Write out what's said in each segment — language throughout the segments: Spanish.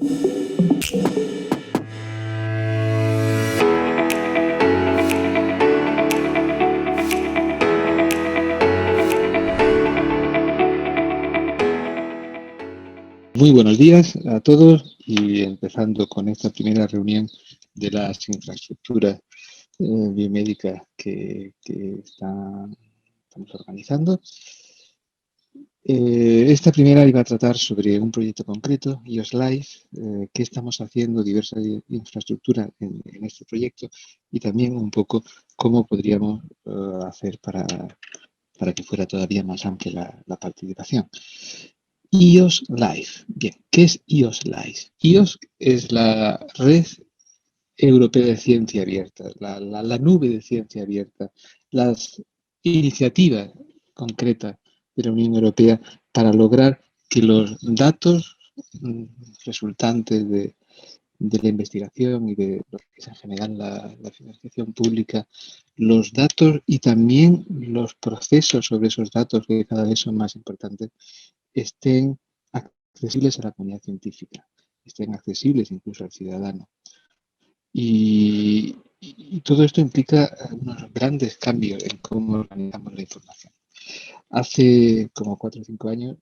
Muy buenos días a todos y empezando con esta primera reunión de las infraestructuras biomédicas que estamos organizando. Esta primera iba a tratar sobre un proyecto concreto, IOS Live, qué estamos haciendo, diversas infraestructuras en este proyecto y también un poco cómo podríamos hacer para que fuera todavía más amplia la participación. IOS Live. Bien, ¿qué es IOS Live? IOS es la red europea de ciencia abierta, la nube de ciencia abierta, las iniciativas concretas de la Unión Europea para lograr que los datos resultantes de la investigación y de lo que se genera en la financiación pública, los datos y también los procesos sobre esos datos, que cada vez son más importantes, estén accesibles a la comunidad científica, estén accesibles incluso al ciudadano. Y todo esto implica unos grandes cambios en cómo organizamos la información. Hace como 4 o 5 años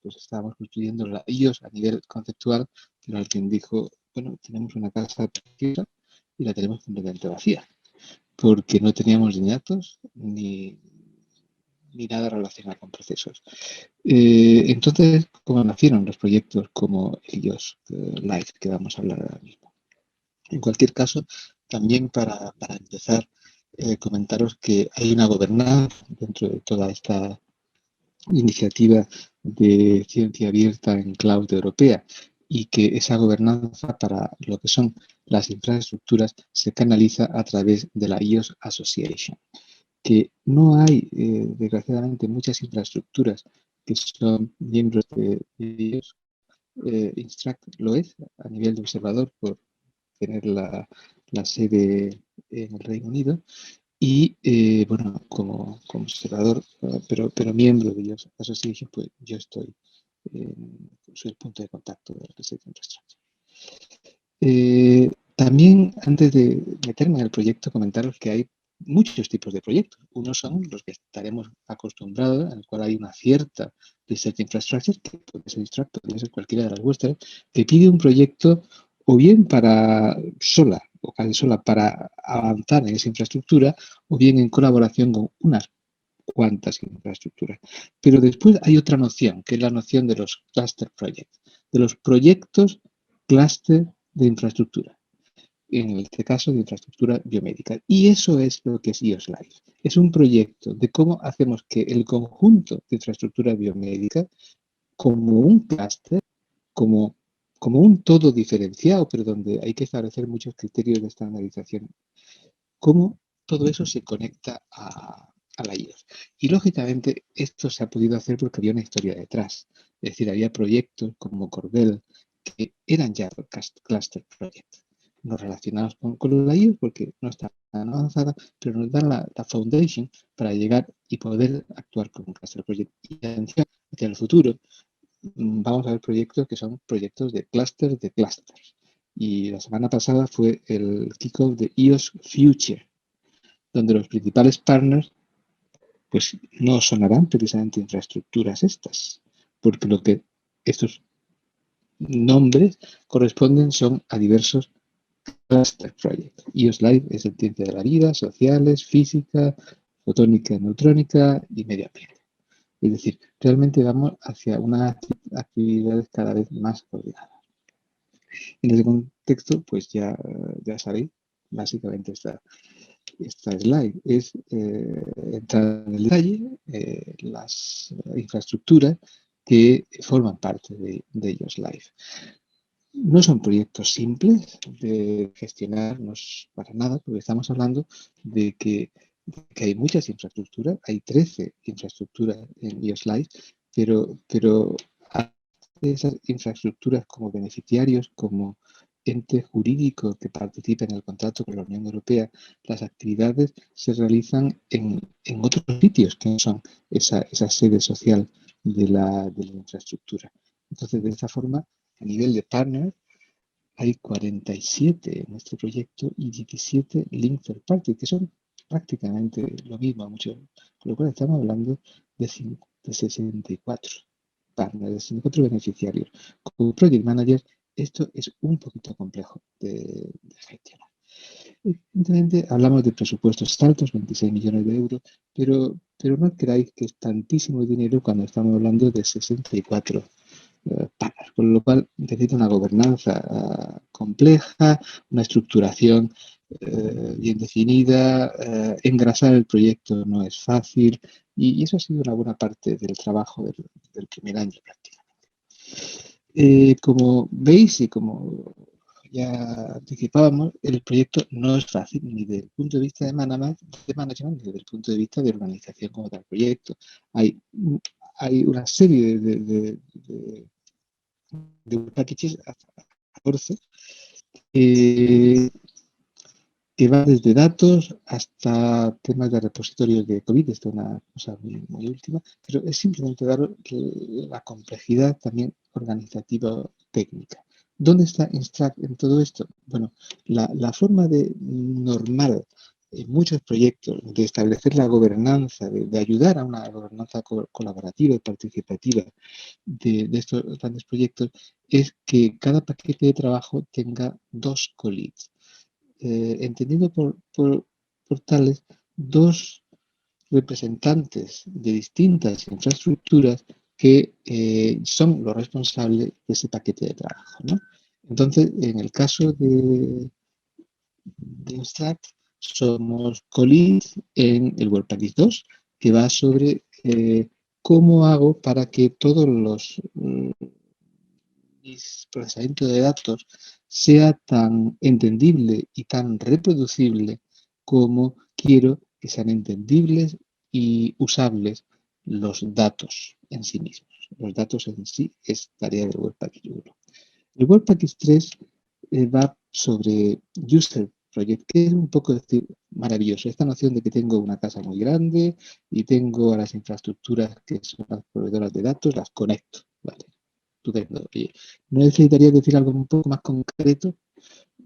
pues estábamos construyendo la IOS a nivel conceptual, pero alguien dijo, bueno, tenemos una casa preciosa y la tenemos completamente vacía, porque no teníamos ni datos ni nada relacionado con procesos. Entonces, ¿cómo nacieron los proyectos como IOS Live, que vamos a hablar ahora mismo? En cualquier caso, también para empezar, comentaros que hay una gobernanza dentro de toda esta iniciativa de ciencia abierta en cloud europea y que esa gobernanza para lo que son las infraestructuras se canaliza a través de la IOS Association, que no hay, desgraciadamente, muchas infraestructuras que son miembros de IOS. Instruct lo es a nivel de observador por tener la sede en el Reino Unido y, bueno, como observador, pero miembro de IOS Association, pues yo soy el punto de contacto de Research Infrastructure. También, antes de meterme en el proyecto, comentaros que hay muchos tipos de proyectos. Unos son los que estaremos acostumbrados, en el cual hay una cierta Research Infrastructure, que puede ser Instruct, puede ser cualquiera de las vuestras, que pide un proyecto o bien para sola, o casi sola, para avanzar en esa infraestructura, o bien en colaboración con unas cuantas infraestructuras. Pero después hay otra noción, que es la noción de los cluster projects, de los proyectos clúster de infraestructura, en este caso de infraestructura biomédica. Y eso es lo que es IOS Live. Es un proyecto de cómo hacemos que el conjunto de infraestructura biomédica, como un clúster, como un todo diferenciado, pero donde hay que establecer muchos criterios de estandarización, cómo todo eso se conecta a la IOS. Y lógicamente esto se ha podido hacer porque había una historia detrás. Es decir, había proyectos como Corbel que eran ya cluster projects, no relacionados con la IOS porque no están tan avanzada, pero nos dan la foundation para llegar y poder actuar como un cluster project. Y atención, hacia el futuro vamos a ver proyectos que son proyectos de clusters de clusters. Y la semana pasada fue el kickoff de IOS Future, donde los principales partners pues no sonarán precisamente infraestructuras estas, porque lo que estos nombres corresponden son a diversos cluster projects. IOS Live es el ciencia de la vida, sociales, física, fotónica, neutrónica y medio ambiente. Es decir, realmente vamos hacia unas actividades cada vez más coordinadas. En ese contexto, pues ya sabéis, básicamente esta slide es entrar en el detalle las infraestructuras que forman parte de IOS Live. No son proyectos simples de gestionarnos para nada, porque estamos hablando de que hay muchas infraestructuras, hay 13 infraestructuras en IOS Live, pero esas infraestructuras como beneficiarios, como ente jurídico que participa en el contrato con la Unión Europea, las actividades se realizan en otros sitios que no son esa sede social de la infraestructura. Entonces, de esta forma, A nivel de partner, hay 47 en nuestro proyecto y 17 link third party, que son prácticamente lo mismo, mucho, con lo cual estamos hablando de 64 partners, de 64 beneficiarios. Como project manager, esto es un poquito complejo de gestionar. Evidentemente, hablamos de presupuestos altos, 26 millones de euros, pero no creáis que es tantísimo dinero cuando estamos hablando de 64 partners, con lo cual necesita una gobernanza compleja, una estructuración bien definida, engrasar el proyecto no es fácil y eso ha sido una buena parte del trabajo del primer año prácticamente. Como veis y como ya anticipábamos, el proyecto no es fácil ni desde el punto de vista de management ni desde el punto de vista de organización como tal proyecto. Hay una serie de packages hasta 14 que va desde datos hasta temas de repositorios de COVID. Esto es una cosa muy última, pero es simplemente dar la complejidad también organizativa técnica. ¿Dónde está Instruct en todo esto? Bueno, la forma de normal en muchos proyectos de establecer la gobernanza, de ayudar a una gobernanza colaborativa y participativa de estos grandes proyectos, es que cada paquete de trabajo tenga 2 co-leads. Entendiendo por tales 2 representantes de distintas infraestructuras que son los responsables de ese paquete de trabajo, ¿no? Entonces, en el caso de Instruct, somos co-leads en el Work Package 2, que va sobre cómo hago para que todos los procesamiento de datos sea tan entendible y tan reproducible como quiero que sean entendibles y usables los datos en sí mismos. Los datos en sí es tarea del Web Package 1. El Web Package 3 va sobre User Project, que es un poco decir, maravilloso. Esta noción de que tengo una casa muy grande y tengo a las infraestructuras que son las proveedoras de datos, las conecto. ¿Vale? Estupendo. Oye, ¿no necesitaría decir algo un poco más concreto?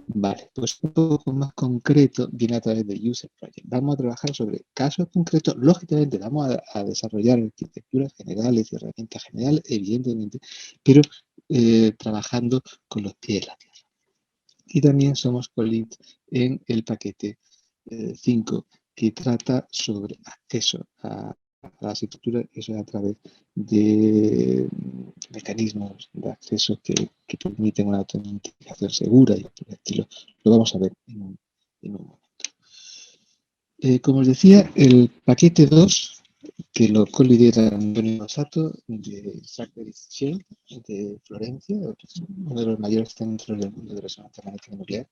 Vale, pues un poco más concreto viene a través de User Project. Vamos a trabajar sobre casos concretos. Lógicamente vamos a desarrollar arquitecturas generales y herramientas generales, evidentemente, pero trabajando con los pies en la tierra. Y también somos co-lead en el paquete 5, que trata sobre acceso a las estructuras, eso a través de mecanismos de acceso que permiten una autenticación segura y por el estilo. Lo vamos a ver en un momento. Como os decía, el paquete 2, que lo colidera Antonio Sato de Sacred Shell de Florencia, uno de los mayores centros del mundo de resonancia magnética nuclear.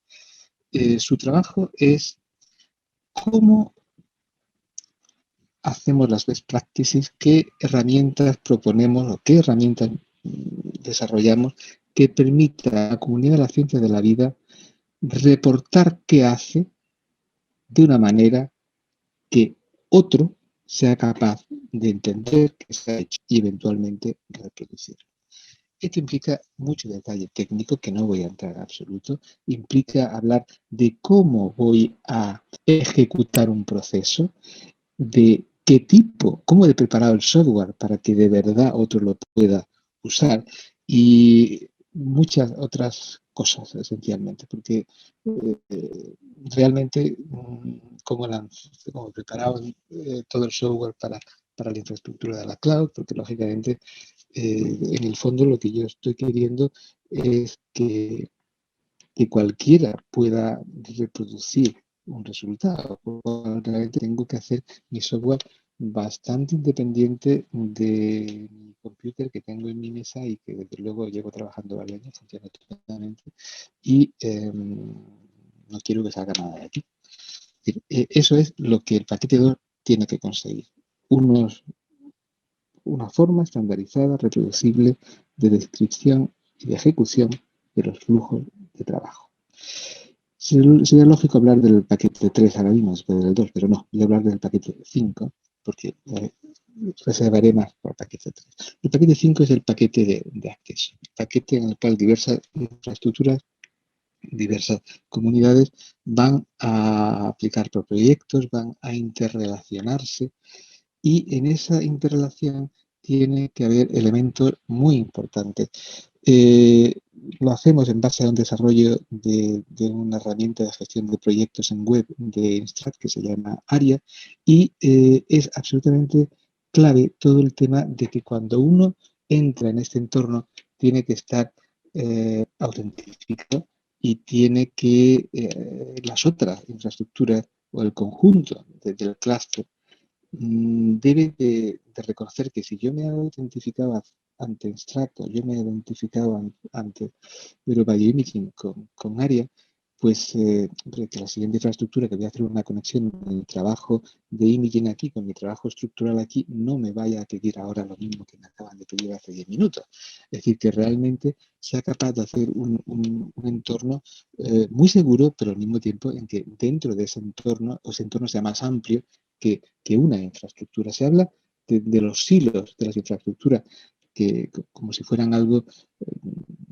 Su trabajo es cómo hacemos las best practices, qué herramientas proponemos o qué herramientas desarrollamos que permita a la comunidad de la ciencia de la vida reportar qué hace de una manera que otro sea capaz de entender que se ha hecho y eventualmente reproducirlo. Esto implica mucho detalle técnico que no voy a entrar en absoluto. Implica hablar de cómo voy a ejecutar un proceso, de qué tipo, cómo he preparado el software para que de verdad otro lo pueda usar y muchas otras cosas esencialmente, porque realmente como he preparado todo el software para la infraestructura de la cloud, porque lógicamente en el fondo lo que yo estoy queriendo es que cualquiera pueda reproducir un resultado. Realmente tengo que hacer mi software bastante independiente de mi computer que tengo en mi mesa y que desde luego llevo trabajando varios años, funciona totalmente, y no quiero que salga nada de aquí. Eso es lo que el paquete 2 tiene que conseguir. Una forma estandarizada, reproducible de descripción y de ejecución de los flujos de trabajo. Sería lógico hablar del paquete 3 ahora mismo, después del 2, pero no, voy a hablar del paquete 5, porque reservaré más por paquete 3. El paquete 5 es el paquete de acceso, el paquete en el cual diversas infraestructuras, diversas comunidades van a aplicar por proyectos, van a interrelacionarse, y en esa interrelación tiene que haber elementos muy importantes. Lo hacemos en base a un desarrollo de una herramienta de gestión de proyectos en web de Instrat que se llama ARIA, y es absolutamente clave todo el tema de que cuando uno entra en este entorno tiene que estar autentificado, y tiene que las otras infraestructuras o el conjunto del clúster debe de reconocer que si yo me autentificaba ante Extracto, yo me identificaba ante Europa Bioimaging con ARIA, pues que la siguiente infraestructura que voy a hacer una conexión de mi trabajo de imaging aquí con mi trabajo estructural aquí no me vaya a pedir ahora lo mismo que me acaban de pedir hace 10 minutos. Es decir, que realmente sea capaz de hacer un entorno muy seguro, pero al mismo tiempo en que dentro de ese entorno, o ese entorno sea más amplio que una infraestructura. Se habla de los silos de las infraestructuras, que como si fueran algo,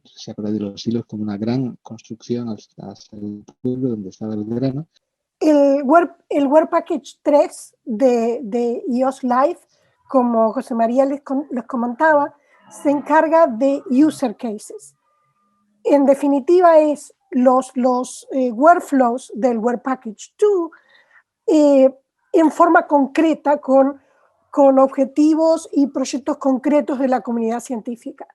se habla de los silos como una gran construcción hasta el pueblo donde estaba el grano. El Web Package 3 de iOS Live, como José María les comentaba, se encarga de user cases. En definitiva, es los workflows del Web Package 2 en forma concreta con objetivos y proyectos concretos de la comunidad científica.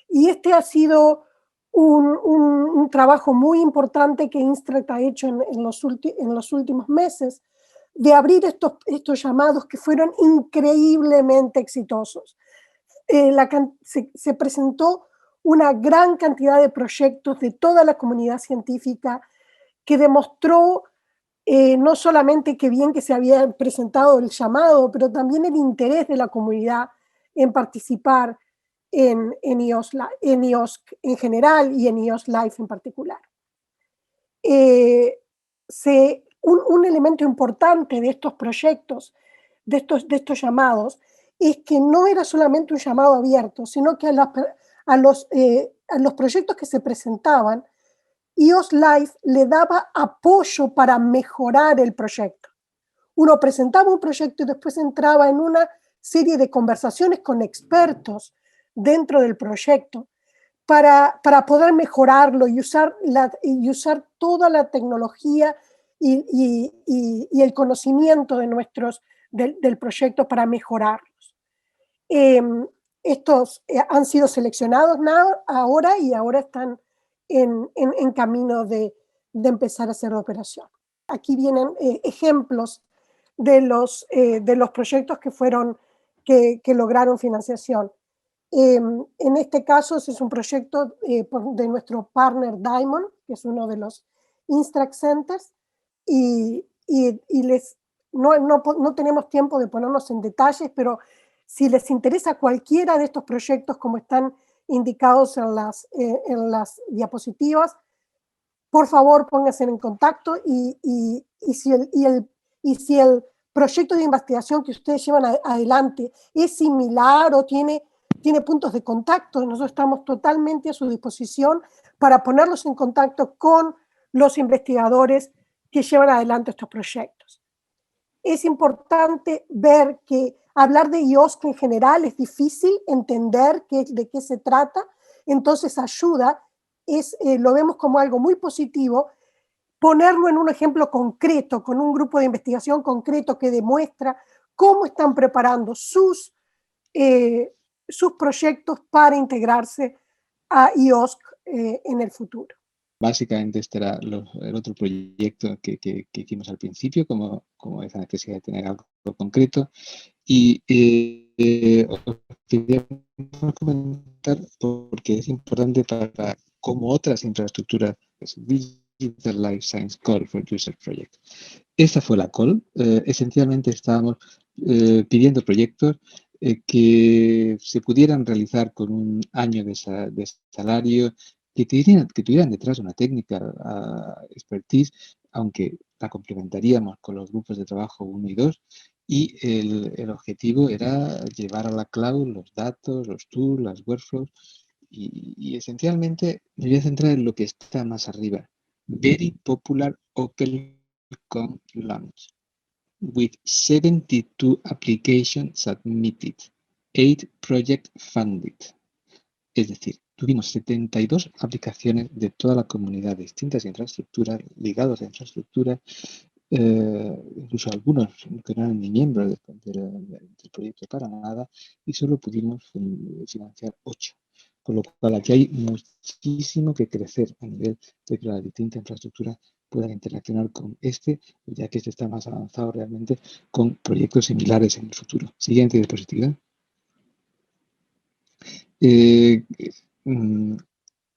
Y este ha sido un trabajo muy importante que Instrat ha hecho en los últimos meses, de abrir estos llamados que fueron increíblemente exitosos. Se presentó una gran cantidad de proyectos de toda la comunidad científica que demostró no solamente que bien que se había presentado el llamado, pero también el interés de la comunidad en participar en iOS en general y en iOS Live en particular. Un elemento importante de estos proyectos, de estos llamados, es que no era solamente un llamado abierto, sino que a los proyectos que se presentaban, iOS Live le daba apoyo para mejorar el proyecto. Uno presentaba un proyecto y después entraba en una serie de conversaciones con expertos dentro del proyecto para poder mejorarlo y usar toda la tecnología y el conocimiento del proyecto para mejorarlos. Estos han sido seleccionados ahora y ahora están en camino de empezar a hacer operación. Aquí vienen ejemplos de los proyectos que lograron financiación. En este caso es un proyecto de nuestro partner Diamond, que es uno de los Instrat Centers, y no tenemos tiempo de ponernos en detalles, pero si les interesa cualquiera de estos proyectos como están indicados en las diapositivas, por favor pónganse en contacto y si el proyecto de investigación que ustedes llevan adelante es similar o tiene puntos de contacto, nosotros estamos totalmente a su disposición para ponerlos en contacto con los investigadores que llevan adelante estos proyectos. Es importante ver que hablar de IOSC en general es difícil entender de qué se trata, entonces ayuda, lo vemos como algo muy positivo, ponerlo en un ejemplo concreto, con un grupo de investigación concreto que demuestra cómo están preparando sus proyectos para integrarse a IOSC en el futuro. Básicamente este era el otro proyecto que hicimos al principio, como esa necesidad de tener algo concreto. Y os quería comentar, porque es importante para como otras infraestructuras, Digital Life Science Call for User Project. Esa fue la call. Esencialmente estábamos pidiendo proyectos que se pudieran realizar con un año de salario, que tuvieran detrás una técnica expertise, aunque la complementaríamos con los grupos de trabajo 1 y 2, Y el objetivo era llevar a la cloud los datos, los tools, las workflows y esencialmente me voy a centrar en lo que está más arriba. Very popular OpenCon launch with 72 applications submitted, 8 projects funded. Es decir, tuvimos 72 aplicaciones de toda la comunidad de distintas infraestructuras, ligados a infraestructura, incluso algunos que no eran ni miembros del proyecto para nada, y solo pudimos financiar 8. Con lo cual aquí hay muchísimo que crecer a nivel de que la distinta infraestructura puedan interaccionar con ya que este está más avanzado realmente con proyectos similares en el futuro. Siguiente diapositiva.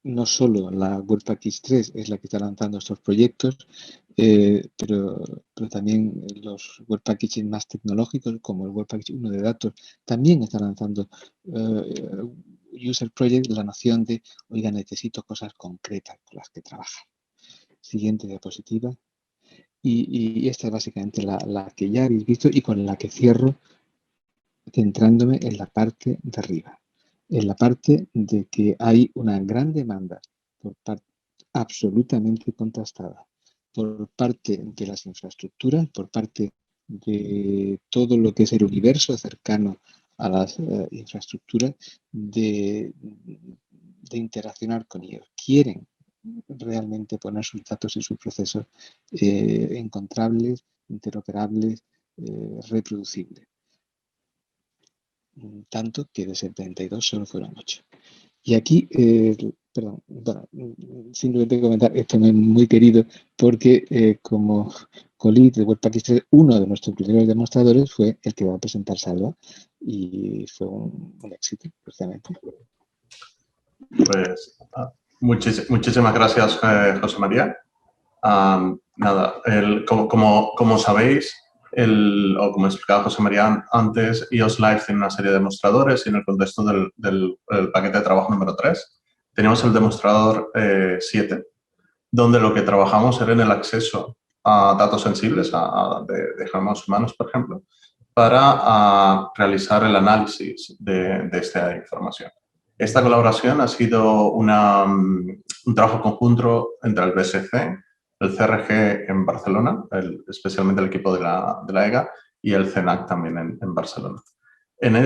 No solo la Webpack X3 es la que está lanzando estos proyectos, pero también los web packages más tecnológicos, como el web package 1 de datos, también está lanzando User Project, la noción de, oiga, necesito cosas concretas con las que trabajar. Siguiente diapositiva. Y esta es básicamente la que ya habéis visto y con la que cierro, centrándome en la parte de arriba. En la parte de que hay una gran demanda por parte absolutamente contrastada por parte de las infraestructuras, por parte de todo lo que es el universo cercano a las infraestructuras, de interaccionar con ellos. Quieren realmente poner sus datos y sus procesos encontrables, interoperables, reproducibles. Tanto que de 72 solo fueron 8. Y aquí, perdón, bueno, simplemente comentar, esto no es muy querido porque como co-lead de Webpack 3, uno de nuestros primeros demostradores fue el que va a presentar Salva y fue un éxito, precisamente. Pues muchísimas gracias, José María. Nada, como sabéis, o como explicaba José María antes, EOS Live tiene una serie de demostradores y en el contexto del paquete de trabajo número 3 teníamos el demostrador 7, donde lo que trabajamos era en el acceso a datos sensibles, de genomas humanos, por ejemplo, para realizar el análisis de esta información. Esta colaboración ha sido un trabajo conjunto entre el BSC, el CRG en Barcelona, especialmente el equipo de la EGA, y el CENAC también en Barcelona. En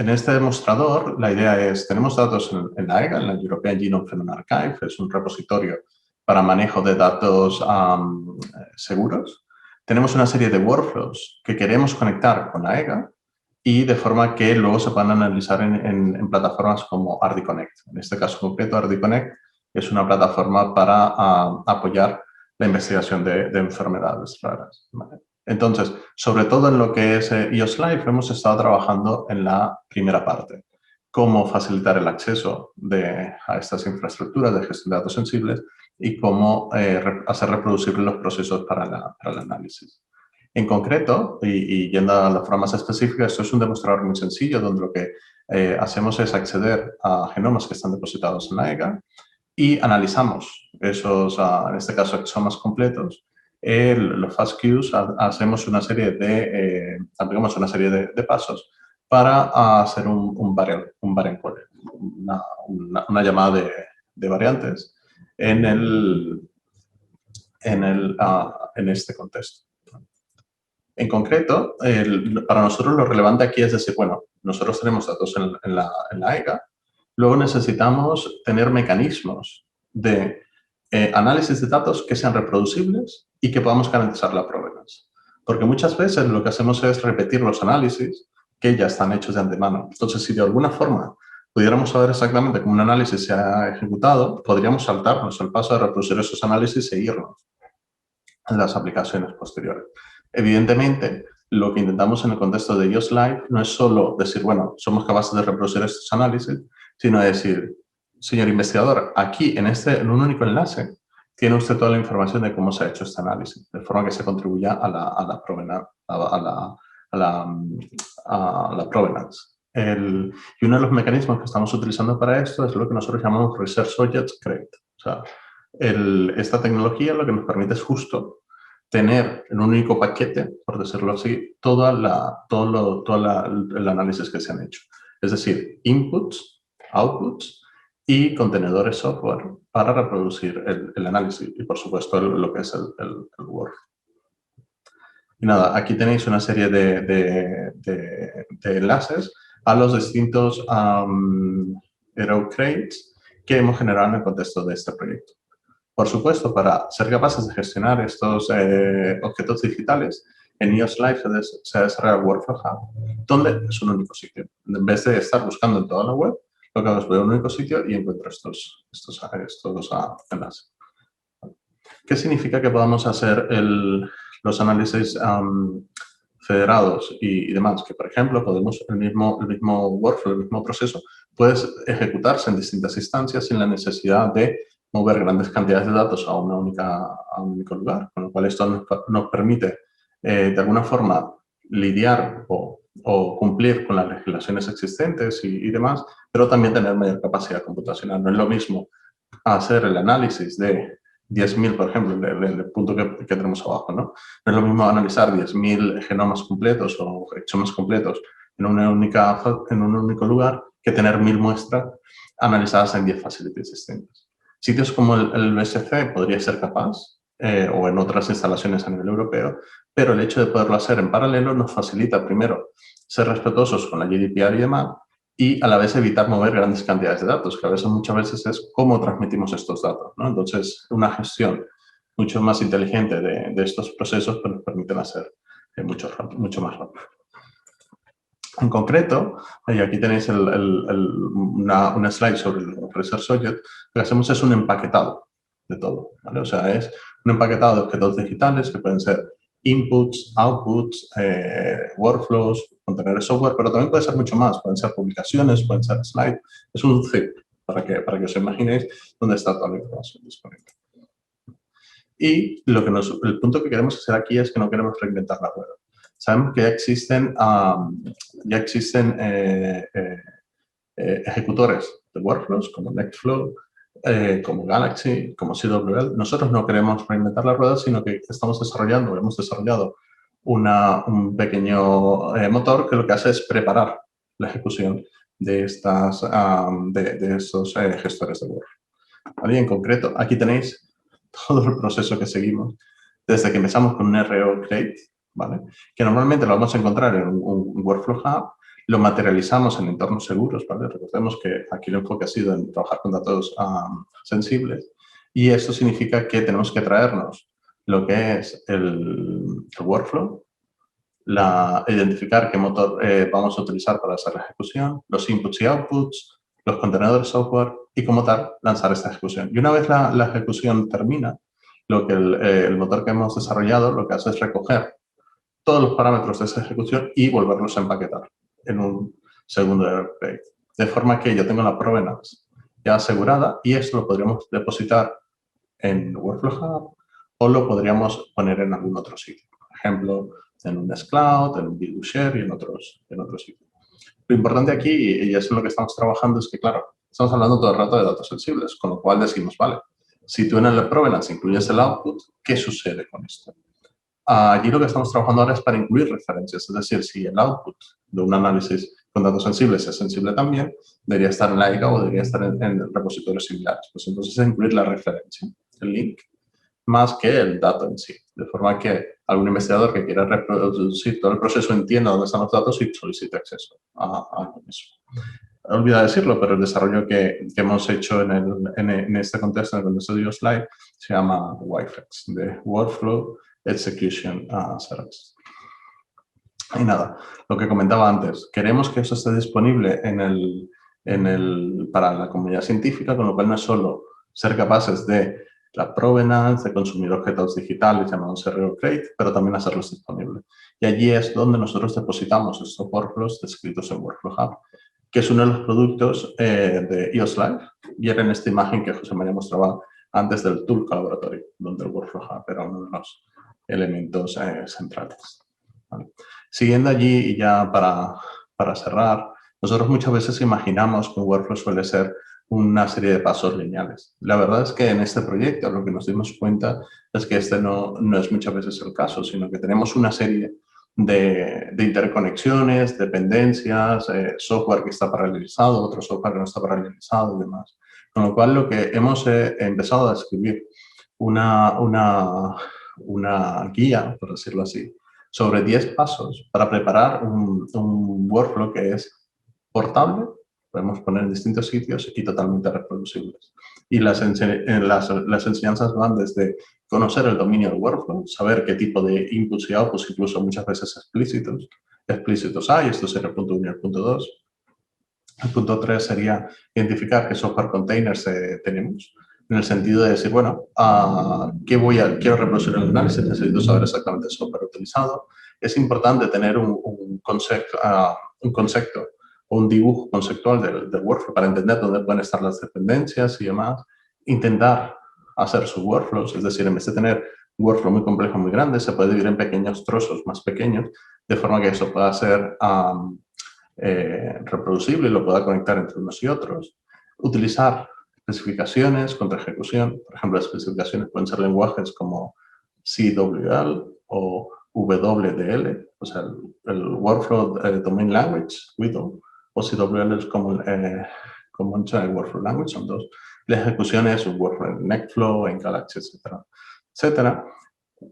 este demostrador, la idea es, tenemos datos en la EGA, en la European Genome Phenome Archive, es un repositorio para manejo de datos seguros. Tenemos una serie de workflows que queremos conectar con la EGA y de forma que luego se puedan analizar en plataformas como ArdiConnect. En este caso concreto, ArdiConnect es una plataforma para apoyar la investigación de enfermedades raras. ¿Vale? Entonces, sobre todo en lo que es EOS Live, hemos estado trabajando en la primera parte. Cómo facilitar el acceso a estas infraestructuras de gestión de datos sensibles y cómo hacer reproducibles los procesos para el análisis. En concreto, y yendo a la forma más específica, esto es un demostrador muy sencillo donde lo que hacemos es acceder a genomas que están depositados en la EGA y analizamos esos, en este caso, exomas completos. Los FASTQs hacemos una serie aplicamos una serie de pasos para hacer un variant calling, una llamada de variantes en este contexto. En concreto, para nosotros lo relevante aquí es decir, bueno, nosotros tenemos datos en la EGA, luego necesitamos tener mecanismos de análisis de datos que sean reproducibles y que podamos garantizar la provenance. Porque muchas veces lo que hacemos es repetir los análisis que ya están hechos de antemano. Entonces, si de alguna forma pudiéramos saber exactamente cómo un análisis se ha ejecutado, podríamos saltarnos el paso de reproducir esos análisis e irnos en las aplicaciones posteriores. Evidentemente, lo que intentamos en el contexto de EOS Live no es solo decir, bueno, somos capaces de reproducir estos análisis, sino decir, señor investigador, aquí en un único enlace tiene usted toda la información de cómo se ha hecho este análisis, de forma que se contribuya a la provenance. Y uno de los mecanismos que estamos utilizando para esto es lo que nosotros llamamos Research Object Credit. O sea, esta tecnología lo que nos permite es justo tener en un único paquete, por decirlo así, todo el análisis que se han hecho. Es decir, inputs, outputs y contenedores software para reproducir el análisis y, por supuesto, lo que es el Word. Y nada, aquí tenéis una serie de enlaces a los distintos Hero Crates que hemos generado en el contexto de este proyecto. Por supuesto, para ser capaces de gestionar estos objetos digitales, en EOS Live se desarrolla el Workflow Hub, donde es un único sitio. En vez de estar buscando en toda la web, lo que hago es voy a un único sitio y encuentro estos enlaces. ¿Qué significa que podamos hacer los análisis federados y demás? Que, por ejemplo, podemos el mismo workflow, el mismo proceso, puede ejecutarse en distintas instancias sin la necesidad de mover grandes cantidades de datos a un único lugar, con lo cual esto nos permite, de alguna forma, lidiar o cumplir con las legislaciones existentes y demás, pero también tener mayor capacidad computacional. No es lo mismo hacer el análisis de 10.000, por ejemplo, el punto que tenemos abajo, ¿no? No es lo mismo analizar 10.000 genomas completos o exomas completos en un único lugar que tener 1.000 muestras analizadas en 10 facilities distintas. Sitios como el BSC podría ser capaz, o en otras instalaciones a nivel europeo, pero el hecho de poderlo hacer en paralelo nos facilita, primero, ser respetuosos con la GDPR y demás, y a la vez evitar mover grandes cantidades de datos, que muchas veces es cómo transmitimos estos datos, ¿no? Entonces, una gestión mucho más inteligente de estos procesos pues, nos permiten hacer mucho más rápido. En concreto, y aquí tenéis una slide sobre el Research Object, lo que hacemos es un empaquetado de todo, ¿vale? O sea, es un empaquetado de objetos digitales que pueden ser inputs, outputs, workflows, contenedores software, pero también puede ser mucho más. Pueden ser publicaciones, pueden ser slides. Es un zip, para que os imaginéis dónde está toda la información disponible. Y el punto que queremos hacer aquí es que no queremos reinventar la rueda. Sabemos que ya existen ejecutores de workflows como Nextflow, como Galaxy, como CWL. Nosotros no queremos reinventar la rueda, sino que hemos desarrollado un pequeño motor que lo que hace es preparar la ejecución de estos gestores de workflow. ¿Vale? En concreto, aquí tenéis todo el proceso que seguimos desde que empezamos con un RO Crate, ¿vale? Que normalmente lo vamos a encontrar en un Workflow Hub, lo materializamos en entornos seguros, ¿vale? Recordemos que aquí el enfoque ha sido en trabajar con datos sensibles y esto significa que tenemos que traernos lo que es el workflow, identificar qué motor vamos a utilizar para hacer la ejecución, los inputs y outputs, los contenedores software y como tal lanzar esta ejecución. Y una vez la ejecución termina, lo que el motor que hemos desarrollado lo que hace es recoger todos los parámetros de esa ejecución y volverlos a empaquetar en un segundo upgrade. De forma que yo tengo la provenance ya asegurada y esto lo podríamos depositar en Workflow Hub o lo podríamos poner en algún otro sitio. Por ejemplo, en un Nextcloud, en un Vidushare y en otros sitios. Lo importante aquí, y es en lo que estamos trabajando, es que, claro, estamos hablando todo el rato de datos sensibles, con lo cual decimos, vale, si tú en el provenance incluyes el output, ¿qué sucede con esto? Allí lo que estamos trabajando ahora es para incluir referencias, es decir, si el output de un análisis con datos sensibles es sensible también, debería estar en la ICA o debería estar en repositorios similares. Pues entonces es incluir la referencia, el link, más que el dato en sí. De forma que algún investigador que quiera reproducir todo el proceso entienda dónde están los datos y solicite acceso a eso. He olvidado decirlo, pero el desarrollo que hemos hecho en este contexto, en el contexto de EOS Live, se llama WiFlex, de Workflow Execution Service. Y nada, lo que comentaba antes, queremos que eso esté disponible para la comunidad científica, con lo cual no es solo ser capaces de la provenance, de consumir objetos digitales llamados RO Crate, pero también hacerlos disponibles. Y allí es donde nosotros depositamos estos workflows descritos en Workflow Hub, que es uno de los productos de EOS Live, y era en esta imagen que José María mostraba antes del tool colaboratorio, donde el Workflow Hub era uno de los elementos centrales. ¿Vale? Siguiendo allí, y ya para cerrar, nosotros muchas veces imaginamos que un workflow suele ser una serie de pasos lineales. La verdad es que en este proyecto lo que nos dimos cuenta es que este no es muchas veces el caso, sino que tenemos una serie de interconexiones, dependencias, software que está paralelizado, otro software que no está paralelizado y demás. Con lo cual, lo que hemos empezado a escribir una guía, por decirlo así, sobre 10 pasos para preparar un workflow que es portable, podemos poner en distintos sitios y totalmente reproducibles. Y las enseñanzas van desde conocer el dominio del workflow, saber qué tipo de inputs y outputs, incluso muchas veces explícitos hay, esto sería el punto 1 y el punto 2. El punto 3 sería identificar qué software containers tenemos, en el sentido de decir, bueno, quiero reproducir el análisis, necesito saber exactamente el software utilizado. Es importante tener un concepto o un dibujo conceptual del workflow para entender dónde pueden estar las dependencias y demás. Intentar hacer sus workflows, es decir, en vez de tener un workflow muy complejo, muy grande, se puede dividir en pequeños trozos más pequeños, de forma que eso pueda ser reproducible y lo pueda conectar entre unos y otros. Utilizar especificaciones contra ejecución. Por ejemplo, las especificaciones pueden ser lenguajes como CWL o WDL, o sea, el Workflow Domain Language, WDL, o CWL es como el Workflow Language, son dos. La ejecución es un workflow en Nextflow, en Galaxy, etcétera, etcétera.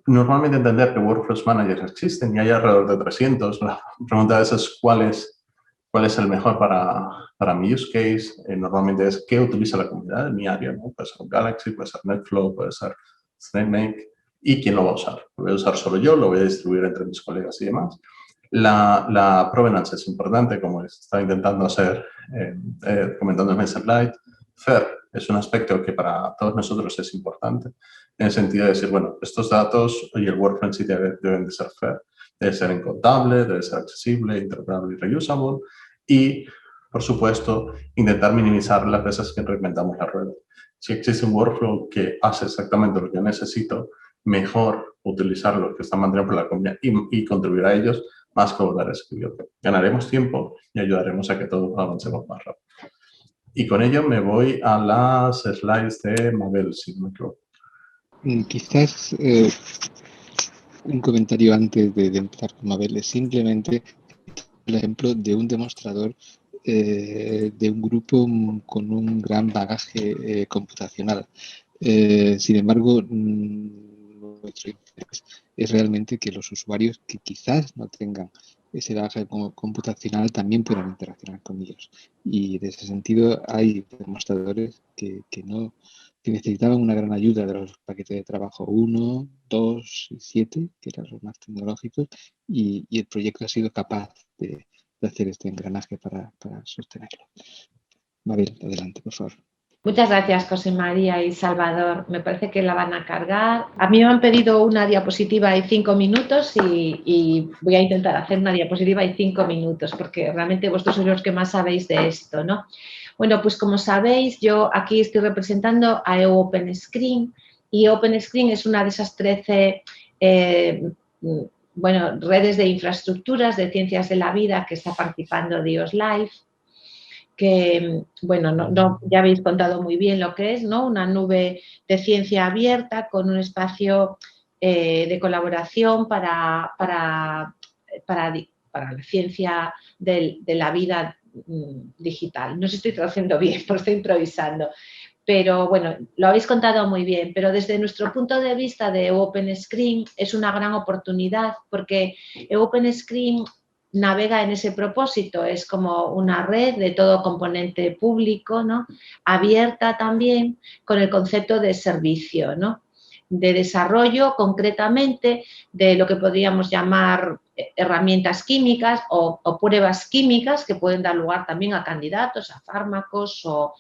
Normalmente entender que Workflows Managers existen y hay alrededor de 300. La pregunta a veces es cuál es el mejor para mi use case. Normalmente es qué utiliza la comunidad en mi área, ¿no? Puede ser Galaxy, puede ser Nextflow, puede ser SnakeMake, y quién lo va a usar. Lo voy a usar solo yo, lo voy a distribuir entre mis colegas y demás. La provenance es importante, como estaba intentando hacer, comentando en el slide. FAIR es un aspecto que para todos nosotros es importante, en el sentido de decir, bueno, estos datos y el workflow en sí deben de ser FAIR. Debe ser encontable, debe ser accesible, interoperable y reusable. Y, por supuesto, intentar minimizar las veces que reinventamos la rueda. Si existe un workflow que hace exactamente lo que necesito, mejor utilizar lo que están manteniendo por la comunidad y contribuir a ellos más que volver a escribir. Ganaremos tiempo y ayudaremos a que todos avancemos más rápido. Y con ello me voy a las slides de Mabel, si no me equivoco. Quizás un comentario antes de empezar con Mabel es simplemente el ejemplo de un demostrador de un grupo con un gran bagaje computacional. Sin embargo, nuestro interés es realmente que los usuarios que quizás no tengan ese bagaje computacional también puedan interaccionar con ellos. Y en ese sentido hay demostradores que necesitaban una gran ayuda de los paquetes de trabajo 1, 2 y 7, que eran los más tecnológicos, y el proyecto ha sido capaz de hacer este engranaje para sostenerlo. Mabel, adelante, por favor. Muchas gracias, José María y Salvador. Me parece que la van a cargar. A mí me han pedido una diapositiva de 5 minutos y voy a intentar hacer una diapositiva de 5 minutos porque realmente vosotros sois los que más sabéis de esto, ¿no? Bueno, pues como sabéis, yo aquí estoy representando a OpenScreen y OpenScreen es una de esas 13 redes de infraestructuras de ciencias de la vida que está participando de EOS Live, que, bueno, ya habéis contado muy bien lo que es, ¿no? Una nube de ciencia abierta con un espacio de colaboración para la ciencia de la vida digital. No sé si estoy traduciendo bien, porque estoy improvisando. Pero bueno, lo habéis contado muy bien, pero desde nuestro punto de vista de OpenScreen es una gran oportunidad porque OpenScreen navega en ese propósito, es como una red de todo componente público, ¿no? Abierta también con el concepto de servicio, ¿no? De desarrollo concretamente de lo que podríamos llamar herramientas químicas o pruebas químicas que pueden dar lugar también a candidatos, a fármacos o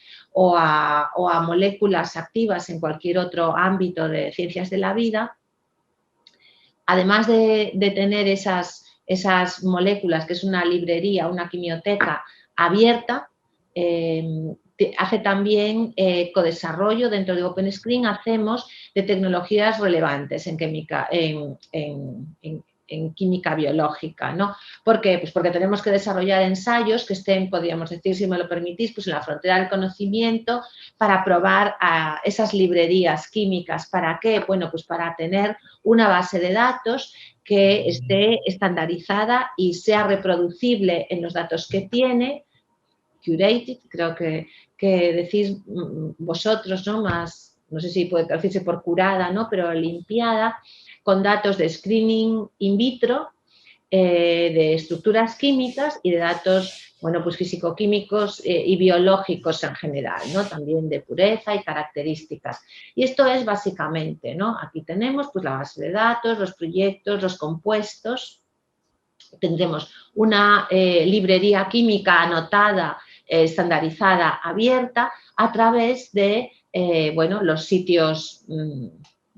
a moléculas activas en cualquier otro ámbito de ciencias de la vida. Además de tener esas moléculas, que es una librería, una quimioteca abierta, hace también codesarrollo. Dentro de OpenScreen hacemos de tecnologías relevantes en química biológica, ¿no? ¿Por qué? Pues porque tenemos que desarrollar ensayos que estén, podríamos decir, si me lo permitís, pues en la frontera del conocimiento para probar a esas librerías químicas. ¿Para qué? Bueno, pues para tener una base de datos que esté estandarizada y sea reproducible en los datos que tiene, curated, creo que decís vosotros, ¿no? Más, no sé si puede traducirse por curada, ¿no? Pero limpiada, con datos de screening in vitro, de estructuras químicas y de datos, bueno, pues físico-químicos y biológicos en general, ¿no? También de pureza y características. Y esto es básicamente, ¿no? Aquí tenemos pues la base de datos, los proyectos, los compuestos. Tendremos una librería química anotada, estandarizada, abierta a través de, bueno, los sitios,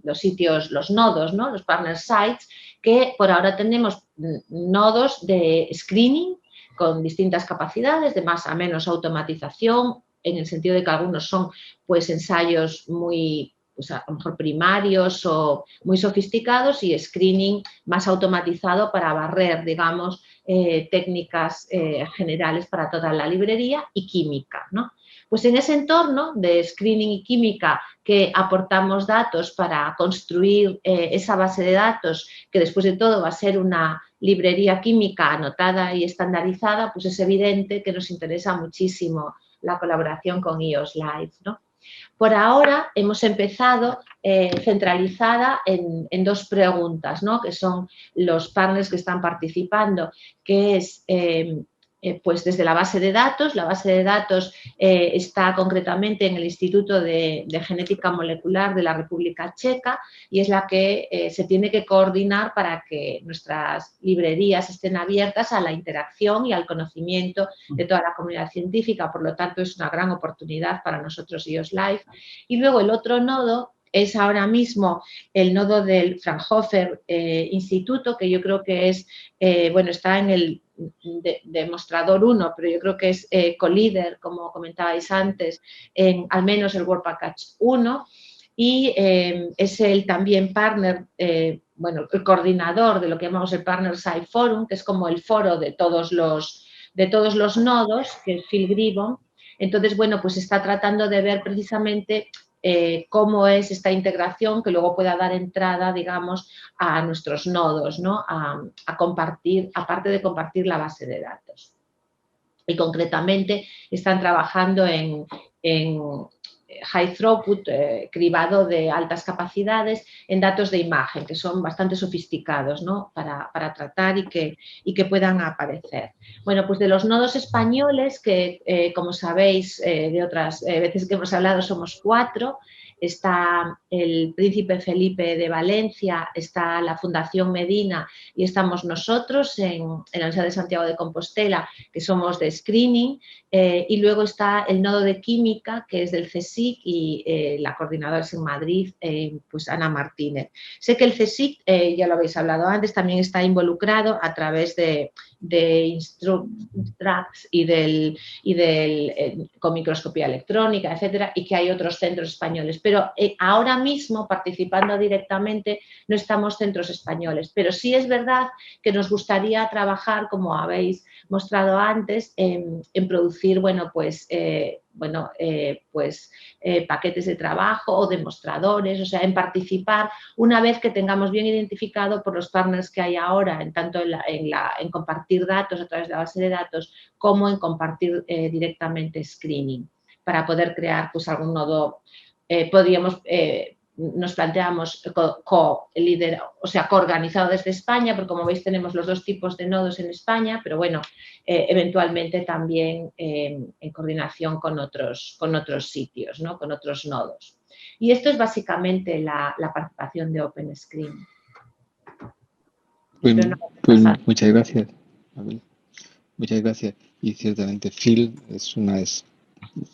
los nodos, ¿no? Los partner sites, que por ahora tenemos nodos de screening con distintas capacidades, de más a menos automatización, en el sentido de que algunos son pues ensayos muy, pues a lo mejor primarios o muy sofisticados, y screening más automatizado para barrer, digamos, técnicas generales para toda la librería, y química, ¿no? Pues en ese entorno de screening y química, que aportamos datos para construir esa base de datos, que después de todo va a ser una librería química anotada y estandarizada, pues es evidente que nos interesa muchísimo la colaboración con EOS Live, ¿no? Por ahora hemos empezado centralizada en dos preguntas, ¿no? Que son los partners que están participando, que es pues desde la base de datos. La base de datos está concretamente en el Instituto de Genética Molecular de la República Checa, y es la que se tiene que coordinar para que nuestras librerías estén abiertas a la interacción y al conocimiento de toda la comunidad científica. Por lo tanto, es una gran oportunidad para nosotros EOS Live. Y luego el otro nodo es ahora mismo el nodo del Fraunhofer Instituto, que yo creo que es, bueno, está en el demostrador 1, pero yo creo que es co-líder, como comentabais antes, en al menos el Work Package 1, y es el también partner, bueno, el coordinador de lo que llamamos el Partner Site Forum, que es como el foro de todos los nodos, que es Phil Gribon. Entonces, bueno, pues está tratando de ver precisamente cómo es esta integración que luego pueda dar entrada, digamos, a nuestros nodos, ¿no? A compartir, aparte de compartir la base de datos. Y concretamente están trabajando en high throughput, cribado de altas capacidades en datos de imagen, que son bastante sofisticados, ¿no? para tratar y que puedan aparecer. Bueno, pues de los nodos españoles, que como sabéis de otras veces que hemos hablado somos 4, está el Príncipe Felipe de Valencia, está la Fundación Medina y estamos nosotros en la Universidad de Santiago de Compostela, que somos de screening, y luego está el nodo de química, que es del CSIC, y la coordinadora es en Madrid, pues Ana Martínez. Sé que el CSIC, ya lo habéis hablado antes, también está involucrado a través de Instructrax y con microscopía electrónica, etcétera, y que hay otros centros españoles. Pero ahora mismo, participando directamente, no estamos centros españoles. Pero sí es verdad que nos gustaría trabajar, como habéis mostrado antes, en producir, bueno, pues paquetes de trabajo o demostradores, o sea, en participar una vez que tengamos bien identificado por los partners que hay ahora, tanto en compartir datos a través de la base de datos como en compartir directamente screening, para poder crear pues algún nodo. Nos planteamos coorganizado desde España, porque como veis tenemos los dos tipos de nodos en España, pero bueno, eventualmente también en coordinación con otros sitios, ¿no? Con otros nodos. Y esto es básicamente la participación de OpenScreen. Pues muchas gracias, Abel. Muchas gracias. Y ciertamente Phil es una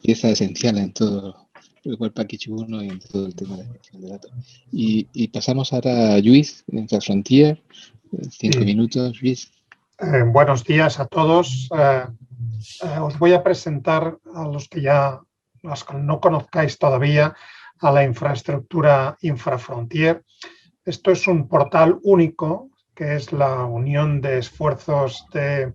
pieza esencial en todo el Work Package 1 y en todo el tema de gestión de datos. Y pasamos ahora a Lluís, Infrafrontier. 5 minutos, Lluís. Buenos días a todos. Os voy a presentar a los que ya no conozcáis todavía a la infraestructura Infrafrontier. Esto es un portal único que es la unión de esfuerzos de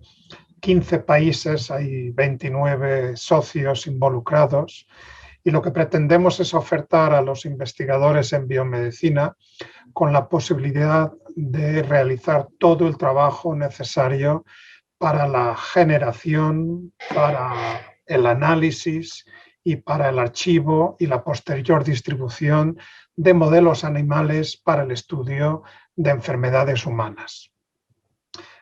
15 países, hay 29 socios involucrados, y lo que pretendemos es ofertar a los investigadores en biomedicina con la posibilidad de realizar todo el trabajo necesario para la generación, para el análisis y para el archivo y la posterior distribución de modelos animales para el estudio de enfermedades humanas.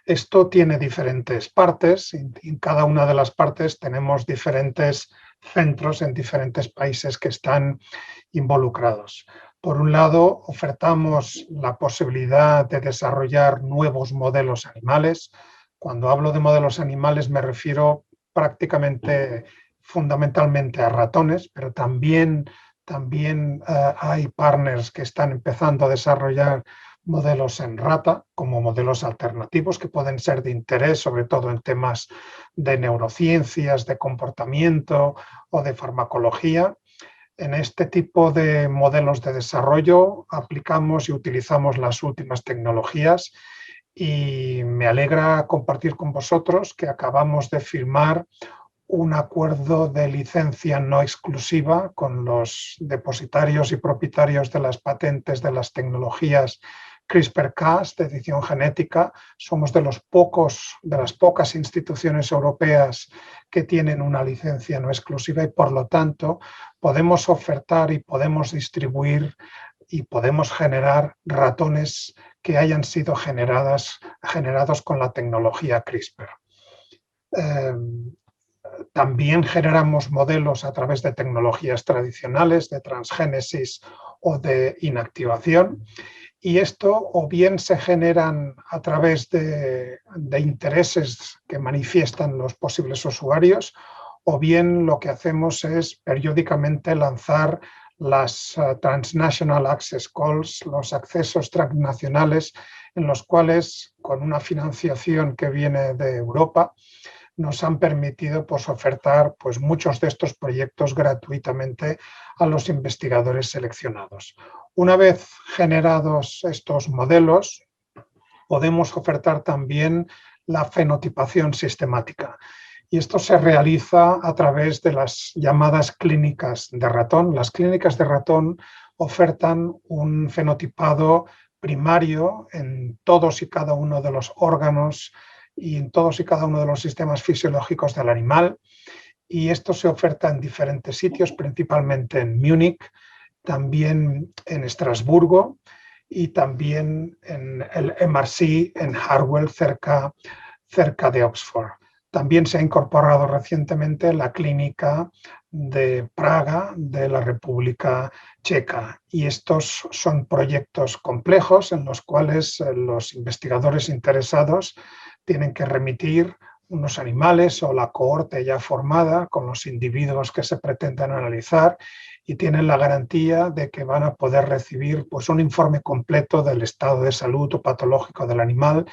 Esto tiene diferentes partes, y en cada una de las partes tenemos diferentes centros en diferentes países que están involucrados. Por un lado, ofertamos la posibilidad de desarrollar nuevos modelos animales. Cuando hablo de modelos animales me refiero fundamentalmente a ratones, pero también hay partners que están empezando a desarrollar modelos en rata como modelos alternativos que pueden ser de interés, sobre todo en temas de neurociencias, de comportamiento o de farmacología. En este tipo de modelos de desarrollo aplicamos y utilizamos las últimas tecnologías y me alegra compartir con vosotros que acabamos de firmar un acuerdo de licencia no exclusiva con los depositarios y propietarios de las patentes de las tecnologías CRISPR-Cas de edición genética. Somos de las pocas instituciones europeas que tienen una licencia no exclusiva y por lo tanto podemos ofertar y podemos distribuir y podemos generar ratones que hayan sido generados con la tecnología CRISPR. También generamos modelos a través de tecnologías tradicionales, de transgénesis o de inactivación, y esto o bien se generan a través de intereses que manifiestan los posibles usuarios, o bien lo que hacemos es periódicamente lanzar las Transnational Access Calls, los accesos transnacionales, en los cuales, con una financiación que viene de Europa, nos han permitido ofertar muchos de estos proyectos gratuitamente a los investigadores seleccionados. Una vez generados estos modelos, podemos ofertar también la fenotipación sistemática. Y esto se realiza a través de las llamadas clínicas de ratón. Las clínicas de ratón ofertan un fenotipado primario en todos y cada uno de los órganos y en todos y cada uno de los sistemas fisiológicos del animal, y esto se oferta en diferentes sitios, principalmente en Múnich, también en Estrasburgo y también en el MRC en Harwell, cerca de Oxford. También se ha incorporado recientemente la clínica de Praga de la República Checa, y estos son proyectos complejos en los cuales los investigadores interesados tienen que remitir unos animales o la cohorte ya formada con los individuos que se pretenden analizar, y tienen la garantía de que van a poder recibir un informe completo del estado de salud o patológico del animal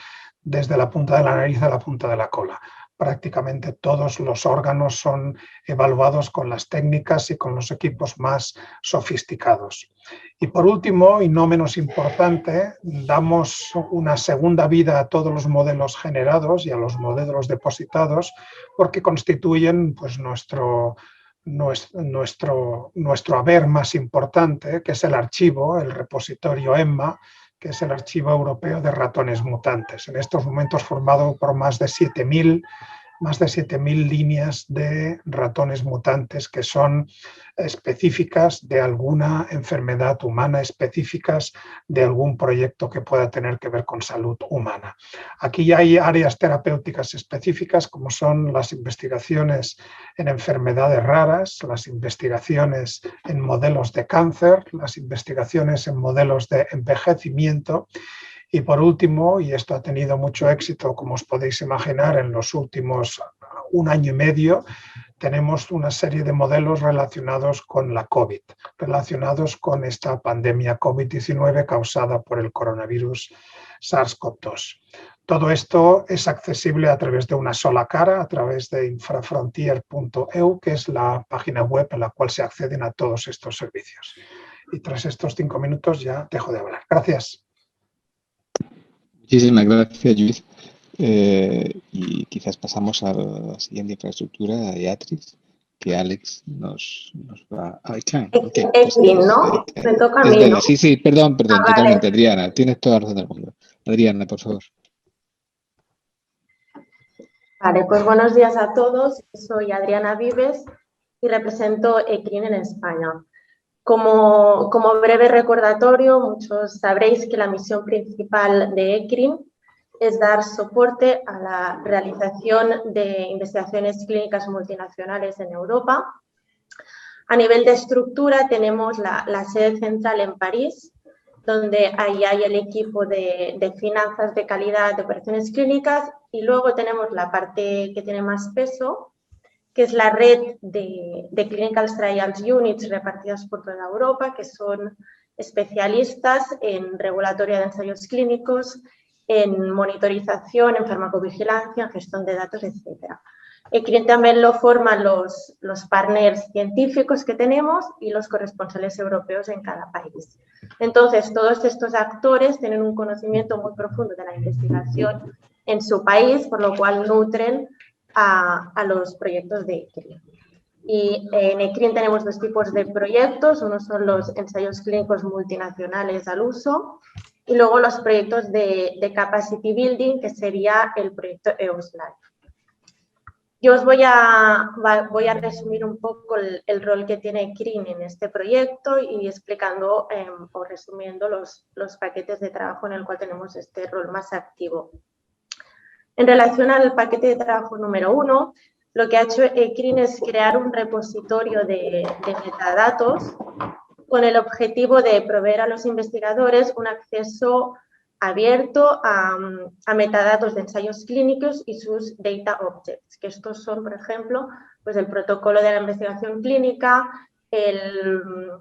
desde la punta de la nariz a la punta de la cola. Prácticamente todos los órganos son evaluados con las técnicas y con los equipos más sofisticados. Y por último, y no menos importante, damos una segunda vida a todos los modelos generados y a los modelos depositados, porque constituyen nuestro haber más importante, que es el archivo, el repositorio EMMA, que es el Archivo Europeo de Ratones Mutantes. En estos momentos formado por más de 7.000 líneas de ratones mutantes que son específicas de alguna enfermedad humana, específicas de algún proyecto que pueda tener que ver con salud humana. Aquí ya hay áreas terapéuticas específicas, como son las investigaciones en enfermedades raras, las investigaciones en modelos de cáncer, las investigaciones en modelos de envejecimiento. Y por último, y esto ha tenido mucho éxito, como os podéis imaginar, en los últimos 1 año y medio, tenemos una serie de modelos relacionados con la COVID, relacionados con esta pandemia COVID-19 causada por el coronavirus SARS-CoV-2. Todo esto es accesible a través de una sola cara, a través de infrafrontier.eu, que es la página web en la cual se acceden a todos estos servicios. Y tras estos 5 minutos ya dejo de hablar. Gracias. Muchísimas gracias, Judith. Y quizás pasamos a la siguiente infraestructura, a Beatriz, que Alex nos va a echar. Ecrin, ¿no? Me toca a mí, ¿no? Sí, perdón, Vale. totalmente, Adriana. Tienes toda la razón del mundo. Adriana, por favor. Vale, pues buenos días a todos. Soy Adriana Vives y represento Ecrin en España. Como breve recordatorio, muchos sabréis que la misión principal de Ecrin es dar soporte a la realización de investigaciones clínicas multinacionales en Europa. A nivel de estructura tenemos la sede central en París, donde ahí hay el equipo de finanzas de calidad de operaciones clínicas, y luego tenemos la parte que tiene más peso, que es la red de Clinical Trials Units repartidas por toda Europa, que son especialistas en regulatoria de ensayos clínicos, en monitorización, en farmacovigilancia, en gestión de datos, etc. Ecrin también lo forman los partners científicos que tenemos y los corresponsales europeos en cada país. Entonces, todos estos actores tienen un conocimiento muy profundo de la investigación en su país, por lo cual nutren a los proyectos de Ecrin. Y en Ecrin tenemos dos tipos de proyectos. Uno son los ensayos clínicos multinacionales al uso y luego los proyectos de Capacity Building, que sería el proyecto EOS Life. Yo os voy a resumir un poco el rol que tiene Ecrin en este proyecto y explicando o resumiendo los paquetes de trabajo en el cual tenemos este rol más activo. En relación al paquete de trabajo número 1, lo que ha hecho Ecrin es crear un repositorio de metadatos con el objetivo de proveer a los investigadores un acceso abierto a metadatos de ensayos clínicos y sus data objects, que estos son, por ejemplo, pues el protocolo de la investigación clínica, el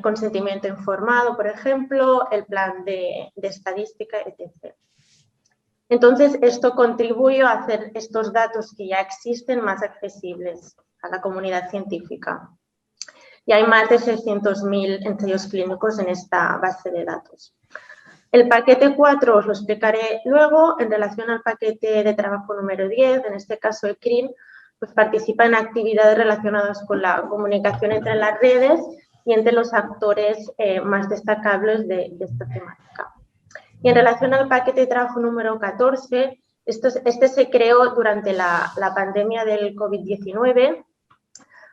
consentimiento informado, por ejemplo, el plan de estadística, etc. Entonces, esto contribuye a hacer estos datos que ya existen más accesibles a la comunidad científica. Y hay más de 600.000 ensayos clínicos en esta base de datos. El paquete 4 os lo explicaré luego. En relación al paquete de trabajo número 10, en este caso Ecrin, pues participa en actividades relacionadas con la comunicación entre las redes y entre los actores más destacables de esta temática. Y en relación al paquete de trabajo número 14, este se creó durante la pandemia del COVID-19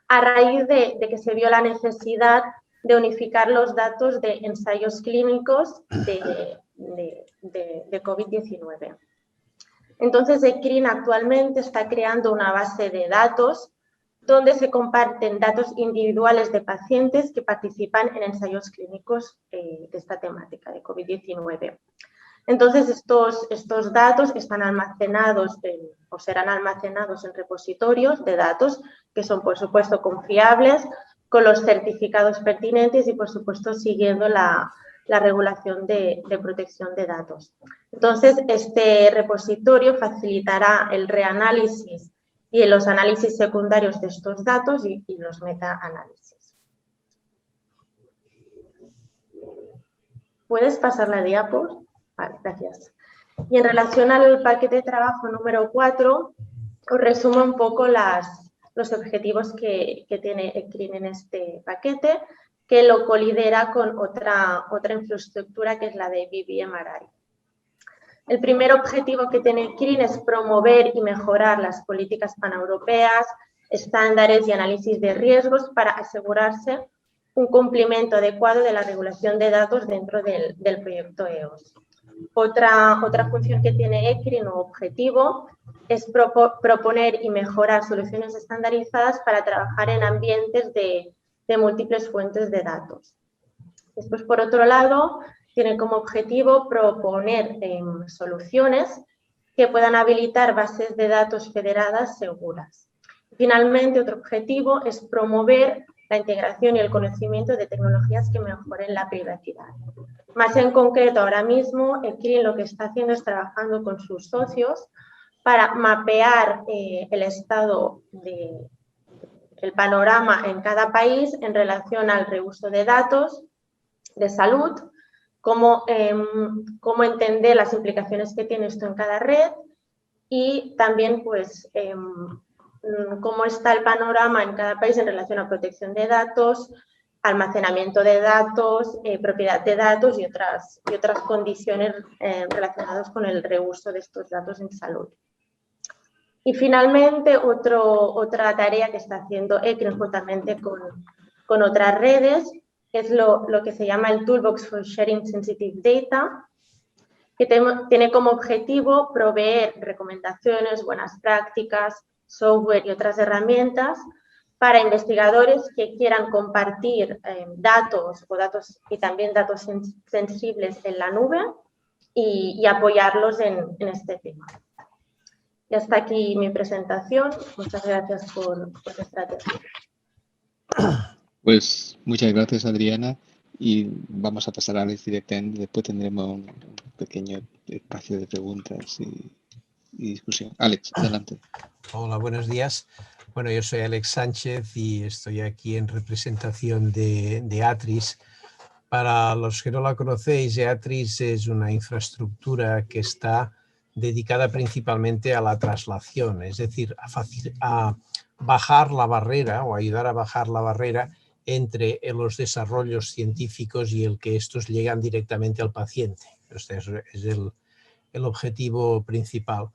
a raíz de que se vio la necesidad de unificar los datos de ensayos clínicos de COVID-19. Entonces, Ecrin actualmente está creando una base de datos donde se comparten datos individuales de pacientes que participan en ensayos clínicos de esta temática de COVID-19. Entonces, estos datos están almacenados o serán almacenados en repositorios de datos que son, por supuesto, confiables, con los certificados pertinentes y, por supuesto, siguiendo la regulación de protección de datos. Entonces, este repositorio facilitará el reanálisis y los análisis secundarios de estos datos y los metaanálisis. ¿Puedes pasar la diapo? Vale, gracias. Y en relación al paquete de trabajo número 4, os resumo un poco los objetivos que tiene Ecrin en este paquete, que lo colidera con otra infraestructura que es la de BBMRI. El primer objetivo que tiene Ecrin es promover y mejorar las políticas paneuropeas, estándares y análisis de riesgos para asegurarse un cumplimiento adecuado de la regulación de datos dentro del proyecto EOS. Otra función que tiene Ecrin o objetivo es proponer y mejorar soluciones estandarizadas para trabajar en ambientes de múltiples fuentes de datos. Después, por otro lado, tiene como objetivo proponer soluciones que puedan habilitar bases de datos federadas seguras. Finalmente, otro objetivo es promover la integración y el conocimiento de tecnologías que mejoren la privacidad. Más en concreto, ahora mismo, Ecrin lo que está haciendo es trabajando con sus socios para mapear el estado el panorama en cada país en relación al reuso de datos de salud, cómo entender las implicaciones que tiene esto en cada red y también pues cómo está el panorama en cada país en relación a protección de datos, almacenamiento de datos, propiedad de datos y otras condiciones relacionadas con el reuso de estos datos en salud. Y finalmente, otra tarea que está haciendo ECRIN juntamente con otras redes es lo que se llama el Toolbox for Sharing Sensitive Data, que tiene como objetivo proveer recomendaciones, buenas prácticas, software y otras herramientas para investigadores que quieran compartir datos y también datos sensibles en la nube y apoyarlos en este tema. Y hasta aquí mi presentación. Muchas gracias por vuestra atención. Pues muchas gracias, Adriana. Y vamos a pasar a Alex directamente. Después tendremos un pequeño espacio de preguntas y discusión. Alex, adelante. Hola, buenos días. Bueno, yo soy Alex Sánchez y estoy aquí en representación de ATRIS. Para los que no la conocéis, ATRIS es una infraestructura que está dedicada principalmente a la traslación, es decir, a bajar la barrera o ayudar a bajar la barrera entre los desarrollos científicos y el que estos llegan directamente al paciente. Este es el objetivo principal.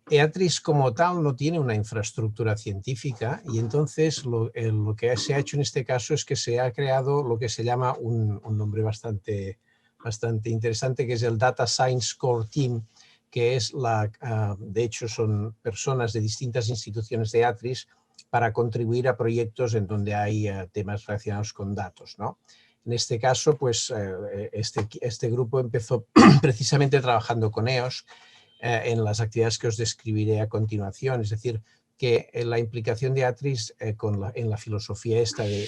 ATRIS como tal no tiene una infraestructura científica y entonces lo que se ha hecho en este caso es que se ha creado lo que se llama un nombre bastante interesante, que es el Data Science Core Team, que es de hecho son personas de distintas instituciones de ATRIS para contribuir a proyectos en donde hay temas relacionados con datos, ¿no? En este caso, pues este grupo empezó precisamente trabajando con EOS en las actividades que os describiré a continuación, es decir, que la implicación de ATRIS en la filosofía esta de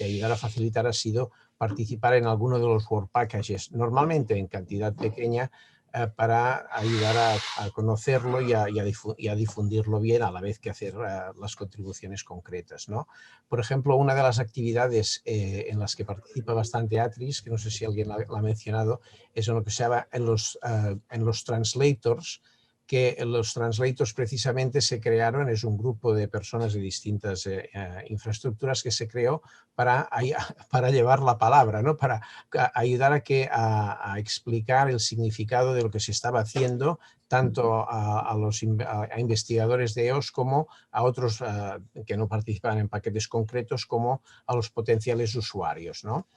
ayudar a facilitar ha sido participar en alguno de los Work Packages, normalmente en cantidad pequeña, para ayudar a conocerlo y a difundirlo bien a la vez que hacer las contribuciones concretas, ¿no? Por ejemplo, una de las actividades en las que participa bastante ATRIS, que no sé si alguien la ha mencionado, es en lo que se llama en los translators, que los translators precisamente se crearon, es un grupo de personas de distintas infraestructuras que se creó para llevar la palabra, ¿no? Para ayudar a explicar el significado de lo que se estaba haciendo, tanto a investigadores de EOS como a otros que no participan en paquetes concretos, como a los potenciales usuarios, ¿no?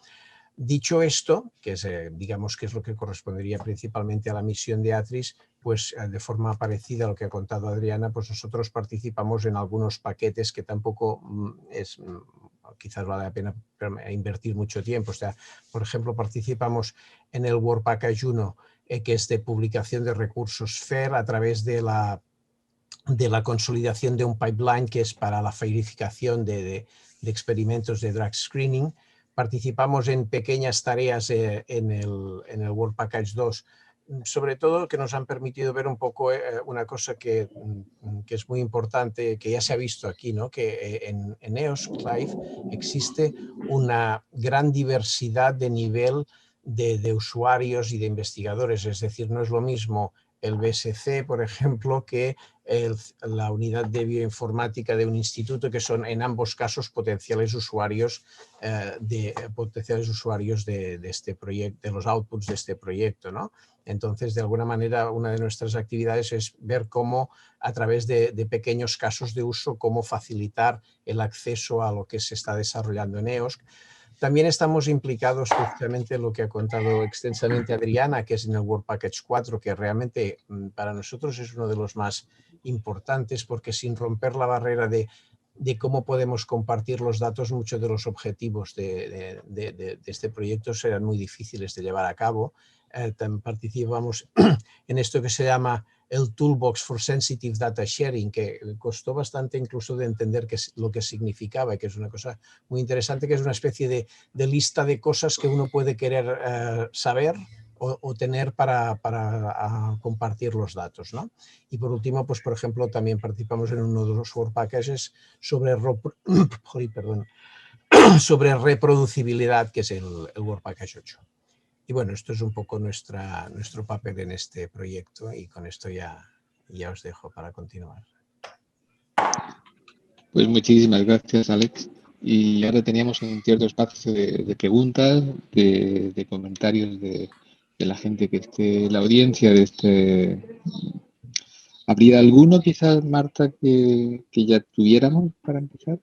Dicho esto, que es, digamos que es lo que correspondería principalmente a la misión de ATRIS, pues de forma parecida a lo que ha contado Adriana, pues nosotros participamos en algunos paquetes que tampoco quizás vale la pena invertir mucho tiempo. O sea, por ejemplo, participamos en el Work Package 1, que es de publicación de recursos FAIR a través de la consolidación de un pipeline que es para la verificación de experimentos de drug screening. Participamos en pequeñas tareas en el Work Package 2, sobre todo que nos han permitido ver un poco una cosa que es muy importante, que ya se ha visto aquí, ¿no? Que en EOS Live existe una gran diversidad de nivel de usuarios y de investigadores, es decir, no es lo mismo el BSC, por ejemplo, que la unidad de bioinformática de un instituto, que son en ambos casos potenciales usuarios de este proyecto, de los outputs de este proyecto, ¿no? Entonces, de alguna manera, una de nuestras actividades es ver cómo, a través de pequeños casos de uso, cómo facilitar el acceso a lo que se está desarrollando en EOS. También estamos implicados precisamente en lo que ha contado extensamente Adriana, que es en el Work Package 4, que realmente para nosotros es uno de los más importantes, porque sin romper la barrera de cómo podemos compartir los datos, muchos de los objetivos de este proyecto serán muy difíciles de llevar a cabo. También participamos en esto que se llama el Toolbox for Sensitive Data Sharing, que costó bastante incluso de entender lo que significaba, y que es una cosa muy interesante, que es una especie de lista de cosas que uno puede querer saber o tener para compartir los datos, ¿no? Y por último, pues por ejemplo, también participamos en uno de los Work Packages sobre reproducibilidad, que es el Work Package 8. Y bueno, esto es un poco nuestro papel en este proyecto y con esto ya os dejo para continuar. Pues muchísimas gracias, Alex. Y ahora teníamos un cierto espacio de preguntas, de comentarios de la gente que esté, la audiencia de este. ¿Habría alguno quizás, Marta, que ya tuviéramos para empezar?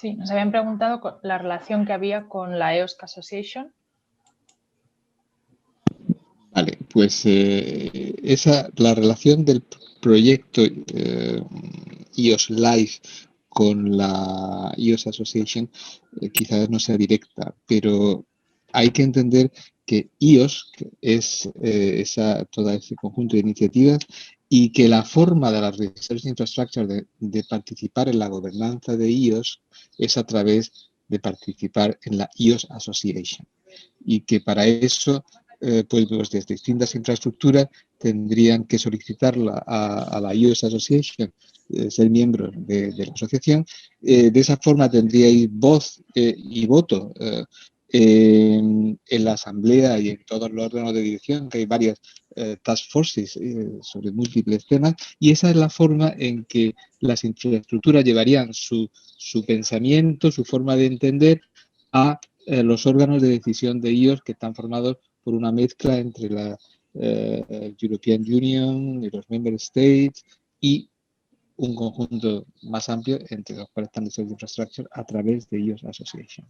Sí, nos habían preguntado la relación que había con la EOSC Association. Vale, pues la relación del proyecto iOS Live con la iOS Association quizás no sea directa, pero hay que entender que iOS es todo ese conjunto de iniciativas y que la forma de la Research Infrastructure de participar en la gobernanza de iOS es a través de participar en la iOS Association y que para eso pues las distintas infraestructuras tendrían que solicitarla a la iOS Association, ser miembros de la asociación. De esa forma tendríais voz y voto en la asamblea y en todos los órganos de dirección, que hay varias task forces sobre múltiples temas, y esa es la forma en que las infraestructuras llevarían su pensamiento, su forma de entender a los órganos de decisión de iOS, que están formados por una mezcla entre la European Union y los Member States y un conjunto más amplio entre los cuales están Research Infrastructure a través de iOS Association.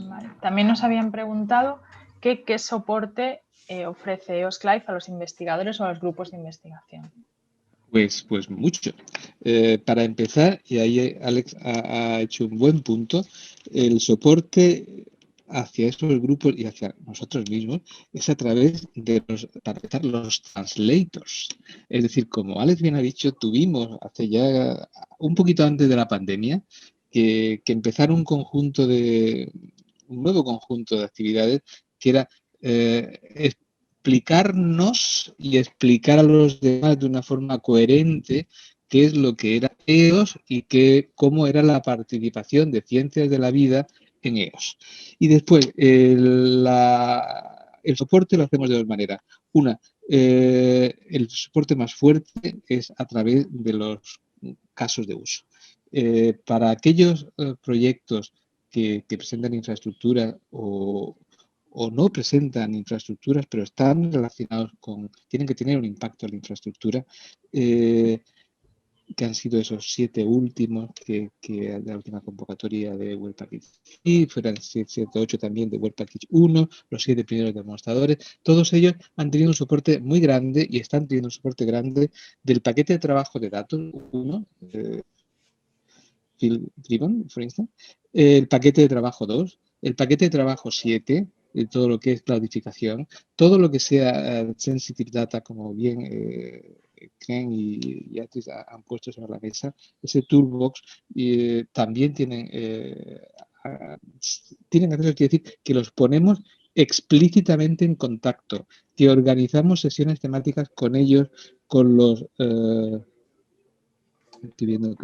Vale. También nos habían preguntado qué soporte ofrece EOSC Live a los investigadores o a los grupos de investigación. Pues mucho. Para empezar, y ahí Alex ha hecho un buen punto, el soporte hacia esos grupos y hacia nosotros mismos es a través de los translators. Es decir, como Alex bien ha dicho, tuvimos hace ya un poquito antes de la pandemia que empezar un nuevo conjunto de actividades que era explicarnos y explicar a los demás de una forma coherente qué es lo que era EOS y cómo era la participación de ciencias de la vida en EOS. Y después, el soporte lo hacemos de dos maneras. Una, el soporte más fuerte es a través de los casos de uso. Para aquellos proyectos que presentan infraestructura o no presentan infraestructuras, pero están relacionados tienen que tener un impacto en la infraestructura, que han sido esos 7 últimos que de la última convocatoria de Web Package y fueran 7, 8 también de Web Package 1, los 7 primeros demostradores. Todos ellos han tenido un soporte muy grande y están teniendo un soporte grande del paquete de trabajo de datos 1, Phil Driven, por ejemplo, el paquete de trabajo 2, el paquete de trabajo 7, todo lo que es cloudificación, todo lo que sea sensitive data, como bien Ken y Atris han puesto sobre la mesa, ese toolbox también tienen acceso, quiere decir que los ponemos explícitamente en contacto, que organizamos sesiones temáticas con ellos, con los... estoy viendo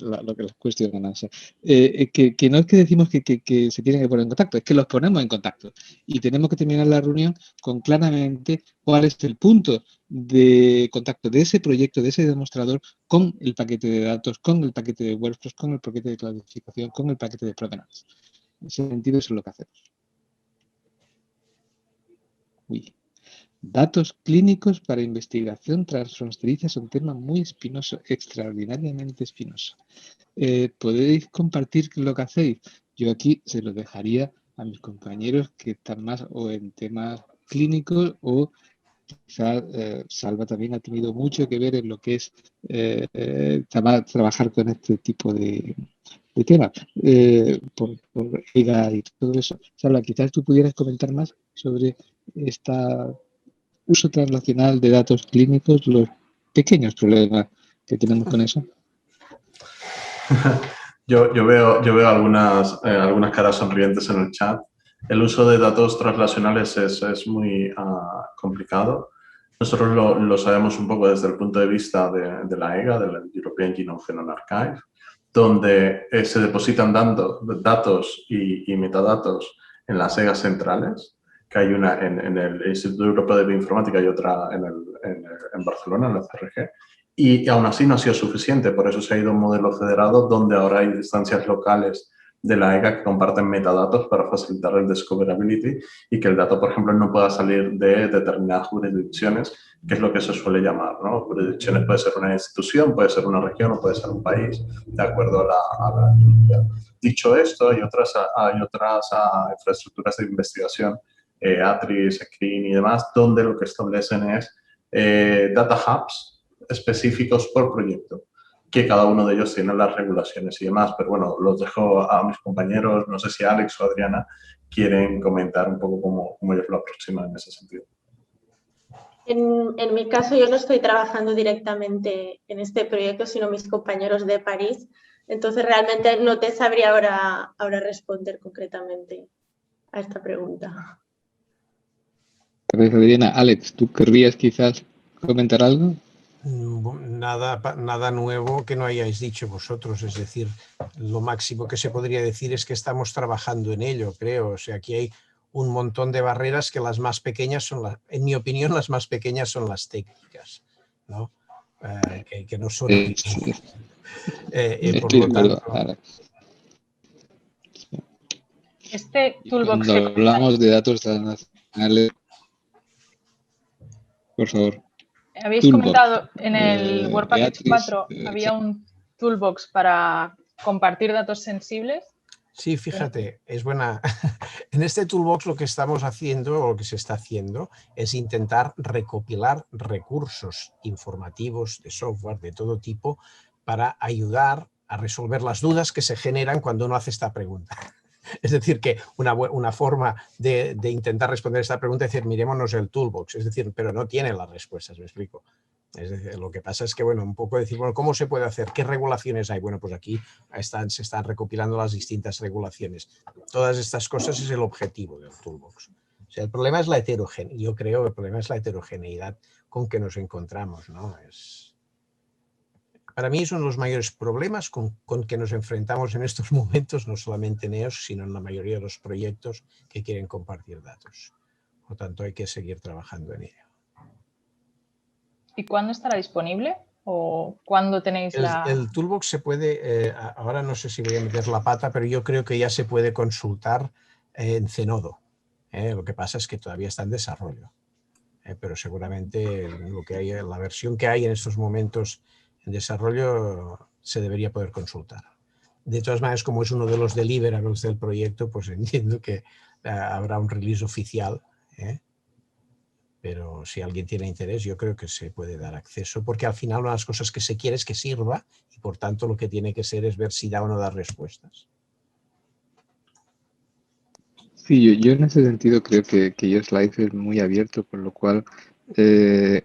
lo que les cuestionan. O sea, que no es que decimos que se tienen que poner en contacto, es que los ponemos en contacto y tenemos que terminar la reunión con claramente cuál es el punto de contacto de ese proyecto, de ese demostrador con el paquete de datos, con el paquete de workflows, con el paquete de clasificación, con el paquete de provenance. En ese sentido, eso es lo que hacemos. Uy. Datos clínicos para investigación transfronteriza es un tema muy espinoso, extraordinariamente espinoso. ¿Podéis compartir lo que hacéis? Yo aquí se lo dejaría a mis compañeros que están más o en temas clínicos o quizás Salva también ha tenido mucho que ver en lo que es trabajar con este tipo de temas, por EGA y todo eso. Salva, quizás tú pudieras comentar más sobre esta uso translacional de datos clínicos, los pequeños problemas que tenemos con eso. Yo veo algunas caras sonrientes en el chat. El uso de datos translacionales es muy complicado. Nosotros lo sabemos un poco desde el punto de vista de la EGA, del European Genome Genome Archive. donde se depositan datos y metadatos en las EGAs centrales, que hay una en el Instituto Europeo de Bioinformática y otra en Barcelona, en la CRG, y aún así no ha sido suficiente, por eso se ha ido a un modelo federado donde ahora hay instancias locales de la EGA que comparten metadatos para facilitar el discoverability y que el dato, por ejemplo, no pueda salir de determinadas jurisdicciones, que es lo que se suele llamar, ¿no? Jurisdicciones puede ser una institución, puede ser una región o puede ser un país, de acuerdo a la actividad. Dicho esto, hay otras infraestructuras de investigación, Atris, ECRIN y demás, donde lo que establecen es data hubs específicos por proyecto, que cada uno de ellos tiene las regulaciones y demás, pero bueno, los dejo a mis compañeros, no sé si Alex o Adriana quieren comentar un poco cómo ellos lo aproximan en ese sentido. En mi caso, yo no estoy trabajando directamente en este proyecto, sino mis compañeros de París, entonces realmente no te sabría ahora responder concretamente a esta pregunta. Gracias, Adriana. Alex, ¿tú querrías quizás comentar algo? Nada nuevo que no hayáis dicho vosotros, es decir, lo máximo que se podría decir es que estamos trabajando en ello, creo. O sea, aquí hay un montón de barreras que las más pequeñas son, en mi opinión, las más pequeñas son las técnicas, ¿no? Que no son... por lo tanto, este toolbox cuando hablamos de datos transnacionales, por favor. Habéis comentado en el Work Package 4 había un toolbox para compartir datos sensibles. Sí, fíjate, es buena. En este toolbox lo que estamos haciendo, o lo que se está haciendo, es intentar recopilar recursos informativos de software de todo tipo para ayudar a resolver las dudas que se generan cuando uno hace esta pregunta. Es decir, que una forma de intentar responder esta pregunta es decir, mirémonos el toolbox, es decir, pero no tiene las respuestas, ¿me explico? Es decir, lo que pasa es que, bueno, un poco decir, bueno, ¿cómo se puede hacer? ¿Qué regulaciones hay? Bueno, pues aquí se están recopilando las distintas regulaciones. Todas estas cosas es el objetivo del toolbox. O sea, el problema es la heterogeneidad, yo creo que el problema es la heterogeneidad con que nos encontramos, ¿no? Para mí es uno de los mayores problemas con que nos enfrentamos en estos momentos, no solamente en EOS, sino en la mayoría de los proyectos que quieren compartir datos. Por lo tanto, hay que seguir trabajando en ello. ¿Y cuándo estará disponible? ¿O cuándo tenéis El toolbox se puede, ahora no sé si voy a meter la pata, pero yo creo que ya se puede consultar en Zenodo. Lo que pasa es que todavía está en desarrollo. Pero seguramente la versión que hay en estos momentos en desarrollo se debería poder consultar. De todas maneras, como es uno de los deliverables del proyecto, pues entiendo que habrá un release oficial. Pero si alguien tiene interés, yo creo que se puede dar acceso, porque al final una de las cosas que se quiere es que sirva y por tanto lo que tiene que ser es ver si da o no da respuestas. Sí, yo en ese sentido creo que EOS Live es muy abierto, por lo cual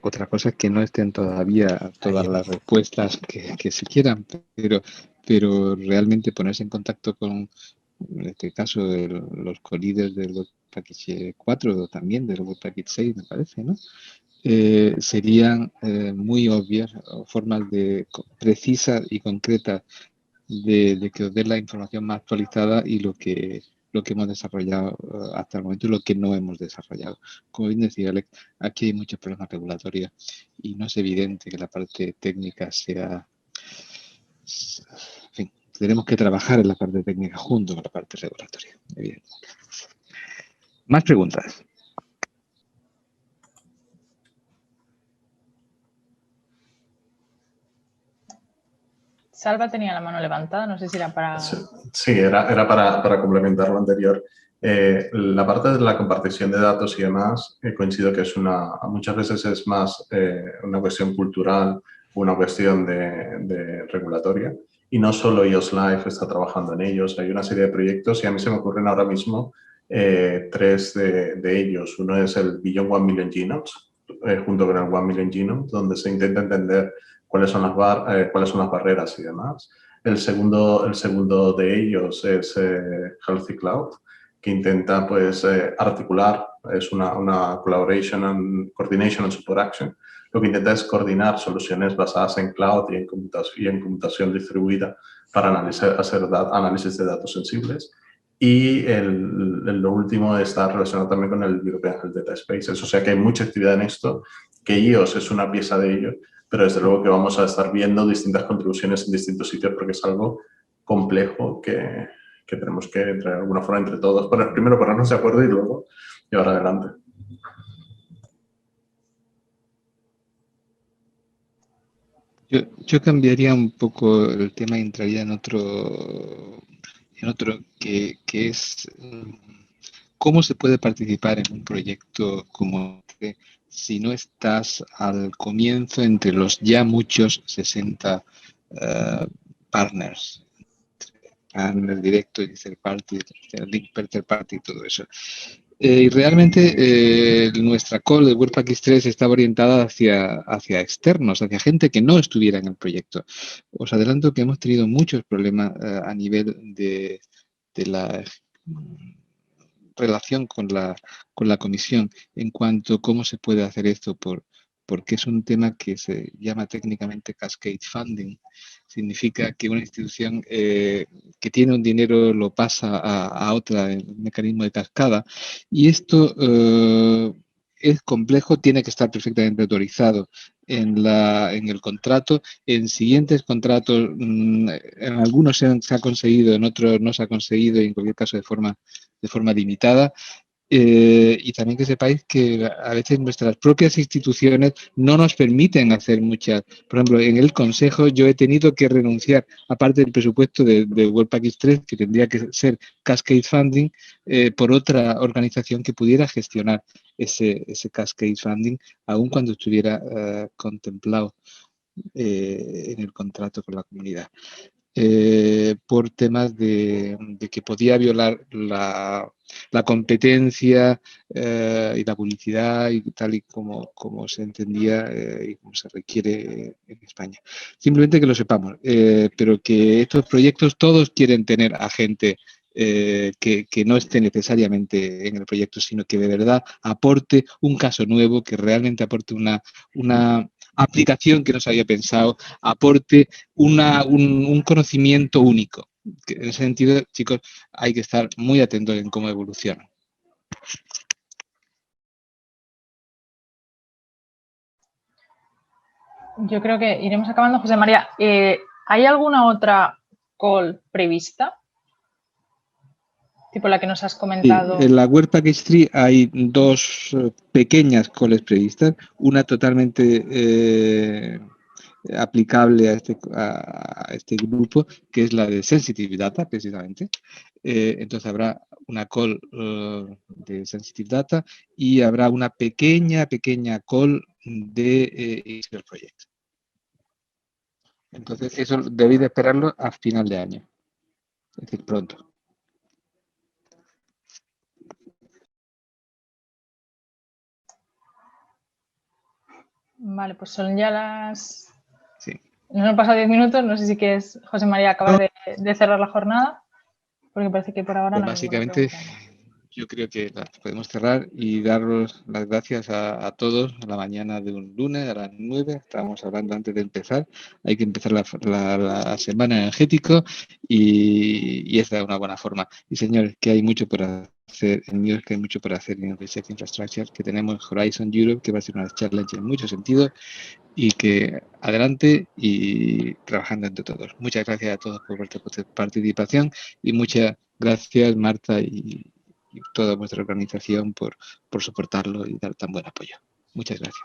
otra cosa es que no estén todavía todas las respuestas que se quieran, pero realmente ponerse en contacto con, en este caso, los co-leaders del Work Package 4 o también del Work Package 6, me parece, ¿no? Serían muy obvias formas precisas y concretas de que os dé la información más actualizada y lo que hemos desarrollado hasta el momento y lo que no hemos desarrollado. Como bien decía Alex, aquí hay muchos problemas regulatorios y no es evidente que la parte técnica sea... En fin, tenemos que trabajar en la parte técnica junto con la parte regulatoria, evidente. Más preguntas. Salva tenía la mano levantada, no sé si era para... Sí, era para complementar lo anterior. La parte de la compartición de datos y demás, coincido que es muchas veces es más una cuestión cultural, una cuestión de regulatoria. Y no solo EOS Live está trabajando en ellos, hay una serie de proyectos y a mí se me ocurren ahora mismo 3 de ellos. Uno es el Beyond 1 Million Genomes, junto con el 1 Million Genomes, donde se intenta entender cuáles son las barreras y demás. El segundo de ellos es Healthy Cloud, que intenta pues, articular, es una collaboration and coordination and support action lo que intenta es coordinar soluciones basadas en cloud y en computación distribuida para hacer análisis de datos sensibles. Y lo último está relacionado también con el European Health Data Spaces. O sea que hay mucha actividad en esto, que iOS es una pieza de ello, pero desde luego que vamos a estar viendo distintas contribuciones en distintos sitios porque es algo complejo que tenemos que de alguna forma entre todos. Primero ponernos de acuerdo y luego llevar adelante. Yo cambiaría un poco el tema y entraría en otro que es cómo se puede participar en un proyecto como este si no estás al comienzo entre los ya muchos 60 partners directo y third party, link per third party y todo eso. Y realmente nuestra call de Webpack X3 estaba orientada hacia externos, hacia gente que no estuviera en el proyecto. Os adelanto que hemos tenido muchos problemas a nivel de la relación con la comisión en cuanto a cómo se puede hacer esto porque es un tema que se llama técnicamente cascade funding. Significa que una institución que tiene un dinero lo pasa a otra en un mecanismo de cascada y esto es complejo, tiene que estar perfectamente autorizado en el contrato. En siguientes contratos, en algunos se ha conseguido, en otros no se ha conseguido y en cualquier caso de forma limitada. Y también que sepáis que a veces nuestras propias instituciones no nos permiten hacer muchas. Por ejemplo, en el Consejo yo he tenido que renunciar, aparte del presupuesto de Webpack X3, que tendría que ser Cascade Funding, por otra organización que pudiera gestionar ese Cascade Funding, aun cuando estuviera contemplado en el contrato con la comunidad. Por temas de que podía violar la competencia y la publicidad y tal y como se entendía y como se requiere en España. Simplemente que lo sepamos, pero que estos proyectos todos quieren tener a gente que no esté necesariamente en el proyecto, sino que de verdad aporte un caso nuevo, que realmente aporte una aplicación que no se había pensado, aporte un conocimiento único. Que en ese sentido, chicos, hay que estar muy atentos en cómo evoluciona. Yo creo que iremos acabando. José María, ¿hay alguna otra call prevista? Tipo la que nos has comentado. Sí, en la Webpack X3 hay dos pequeñas calls previstas, una totalmente aplicable a este grupo, que es la de Sensitive Data, precisamente. Entonces habrá una call de Sensitive Data y habrá una pequeña call de Expert Project. Entonces eso debéis de esperarlo a final de año, es decir, pronto. Vale, pues son ya las... Sí. Nos han pasado 10 minutos, no sé si quieres, José María, acabar de cerrar la jornada, porque parece que por ahora Pues no hay básicamente, yo creo que las podemos cerrar y daros las gracias a todos a la mañana de un lunes a las 9. Estábamos hablando antes de empezar. Hay que empezar la semana energético y esta es una buena forma. Y señores, que hay mucho por hacer en New York, que hay mucho por hacer en Research Infrastructure, que tenemos Horizon Europe, que va a ser una challenge en muchos sentidos y que adelante y trabajando entre todos. Muchas gracias a todos por vuestra participación y muchas gracias, Marta, y toda vuestra organización por soportarlo y dar tan buen apoyo. Muchas gracias.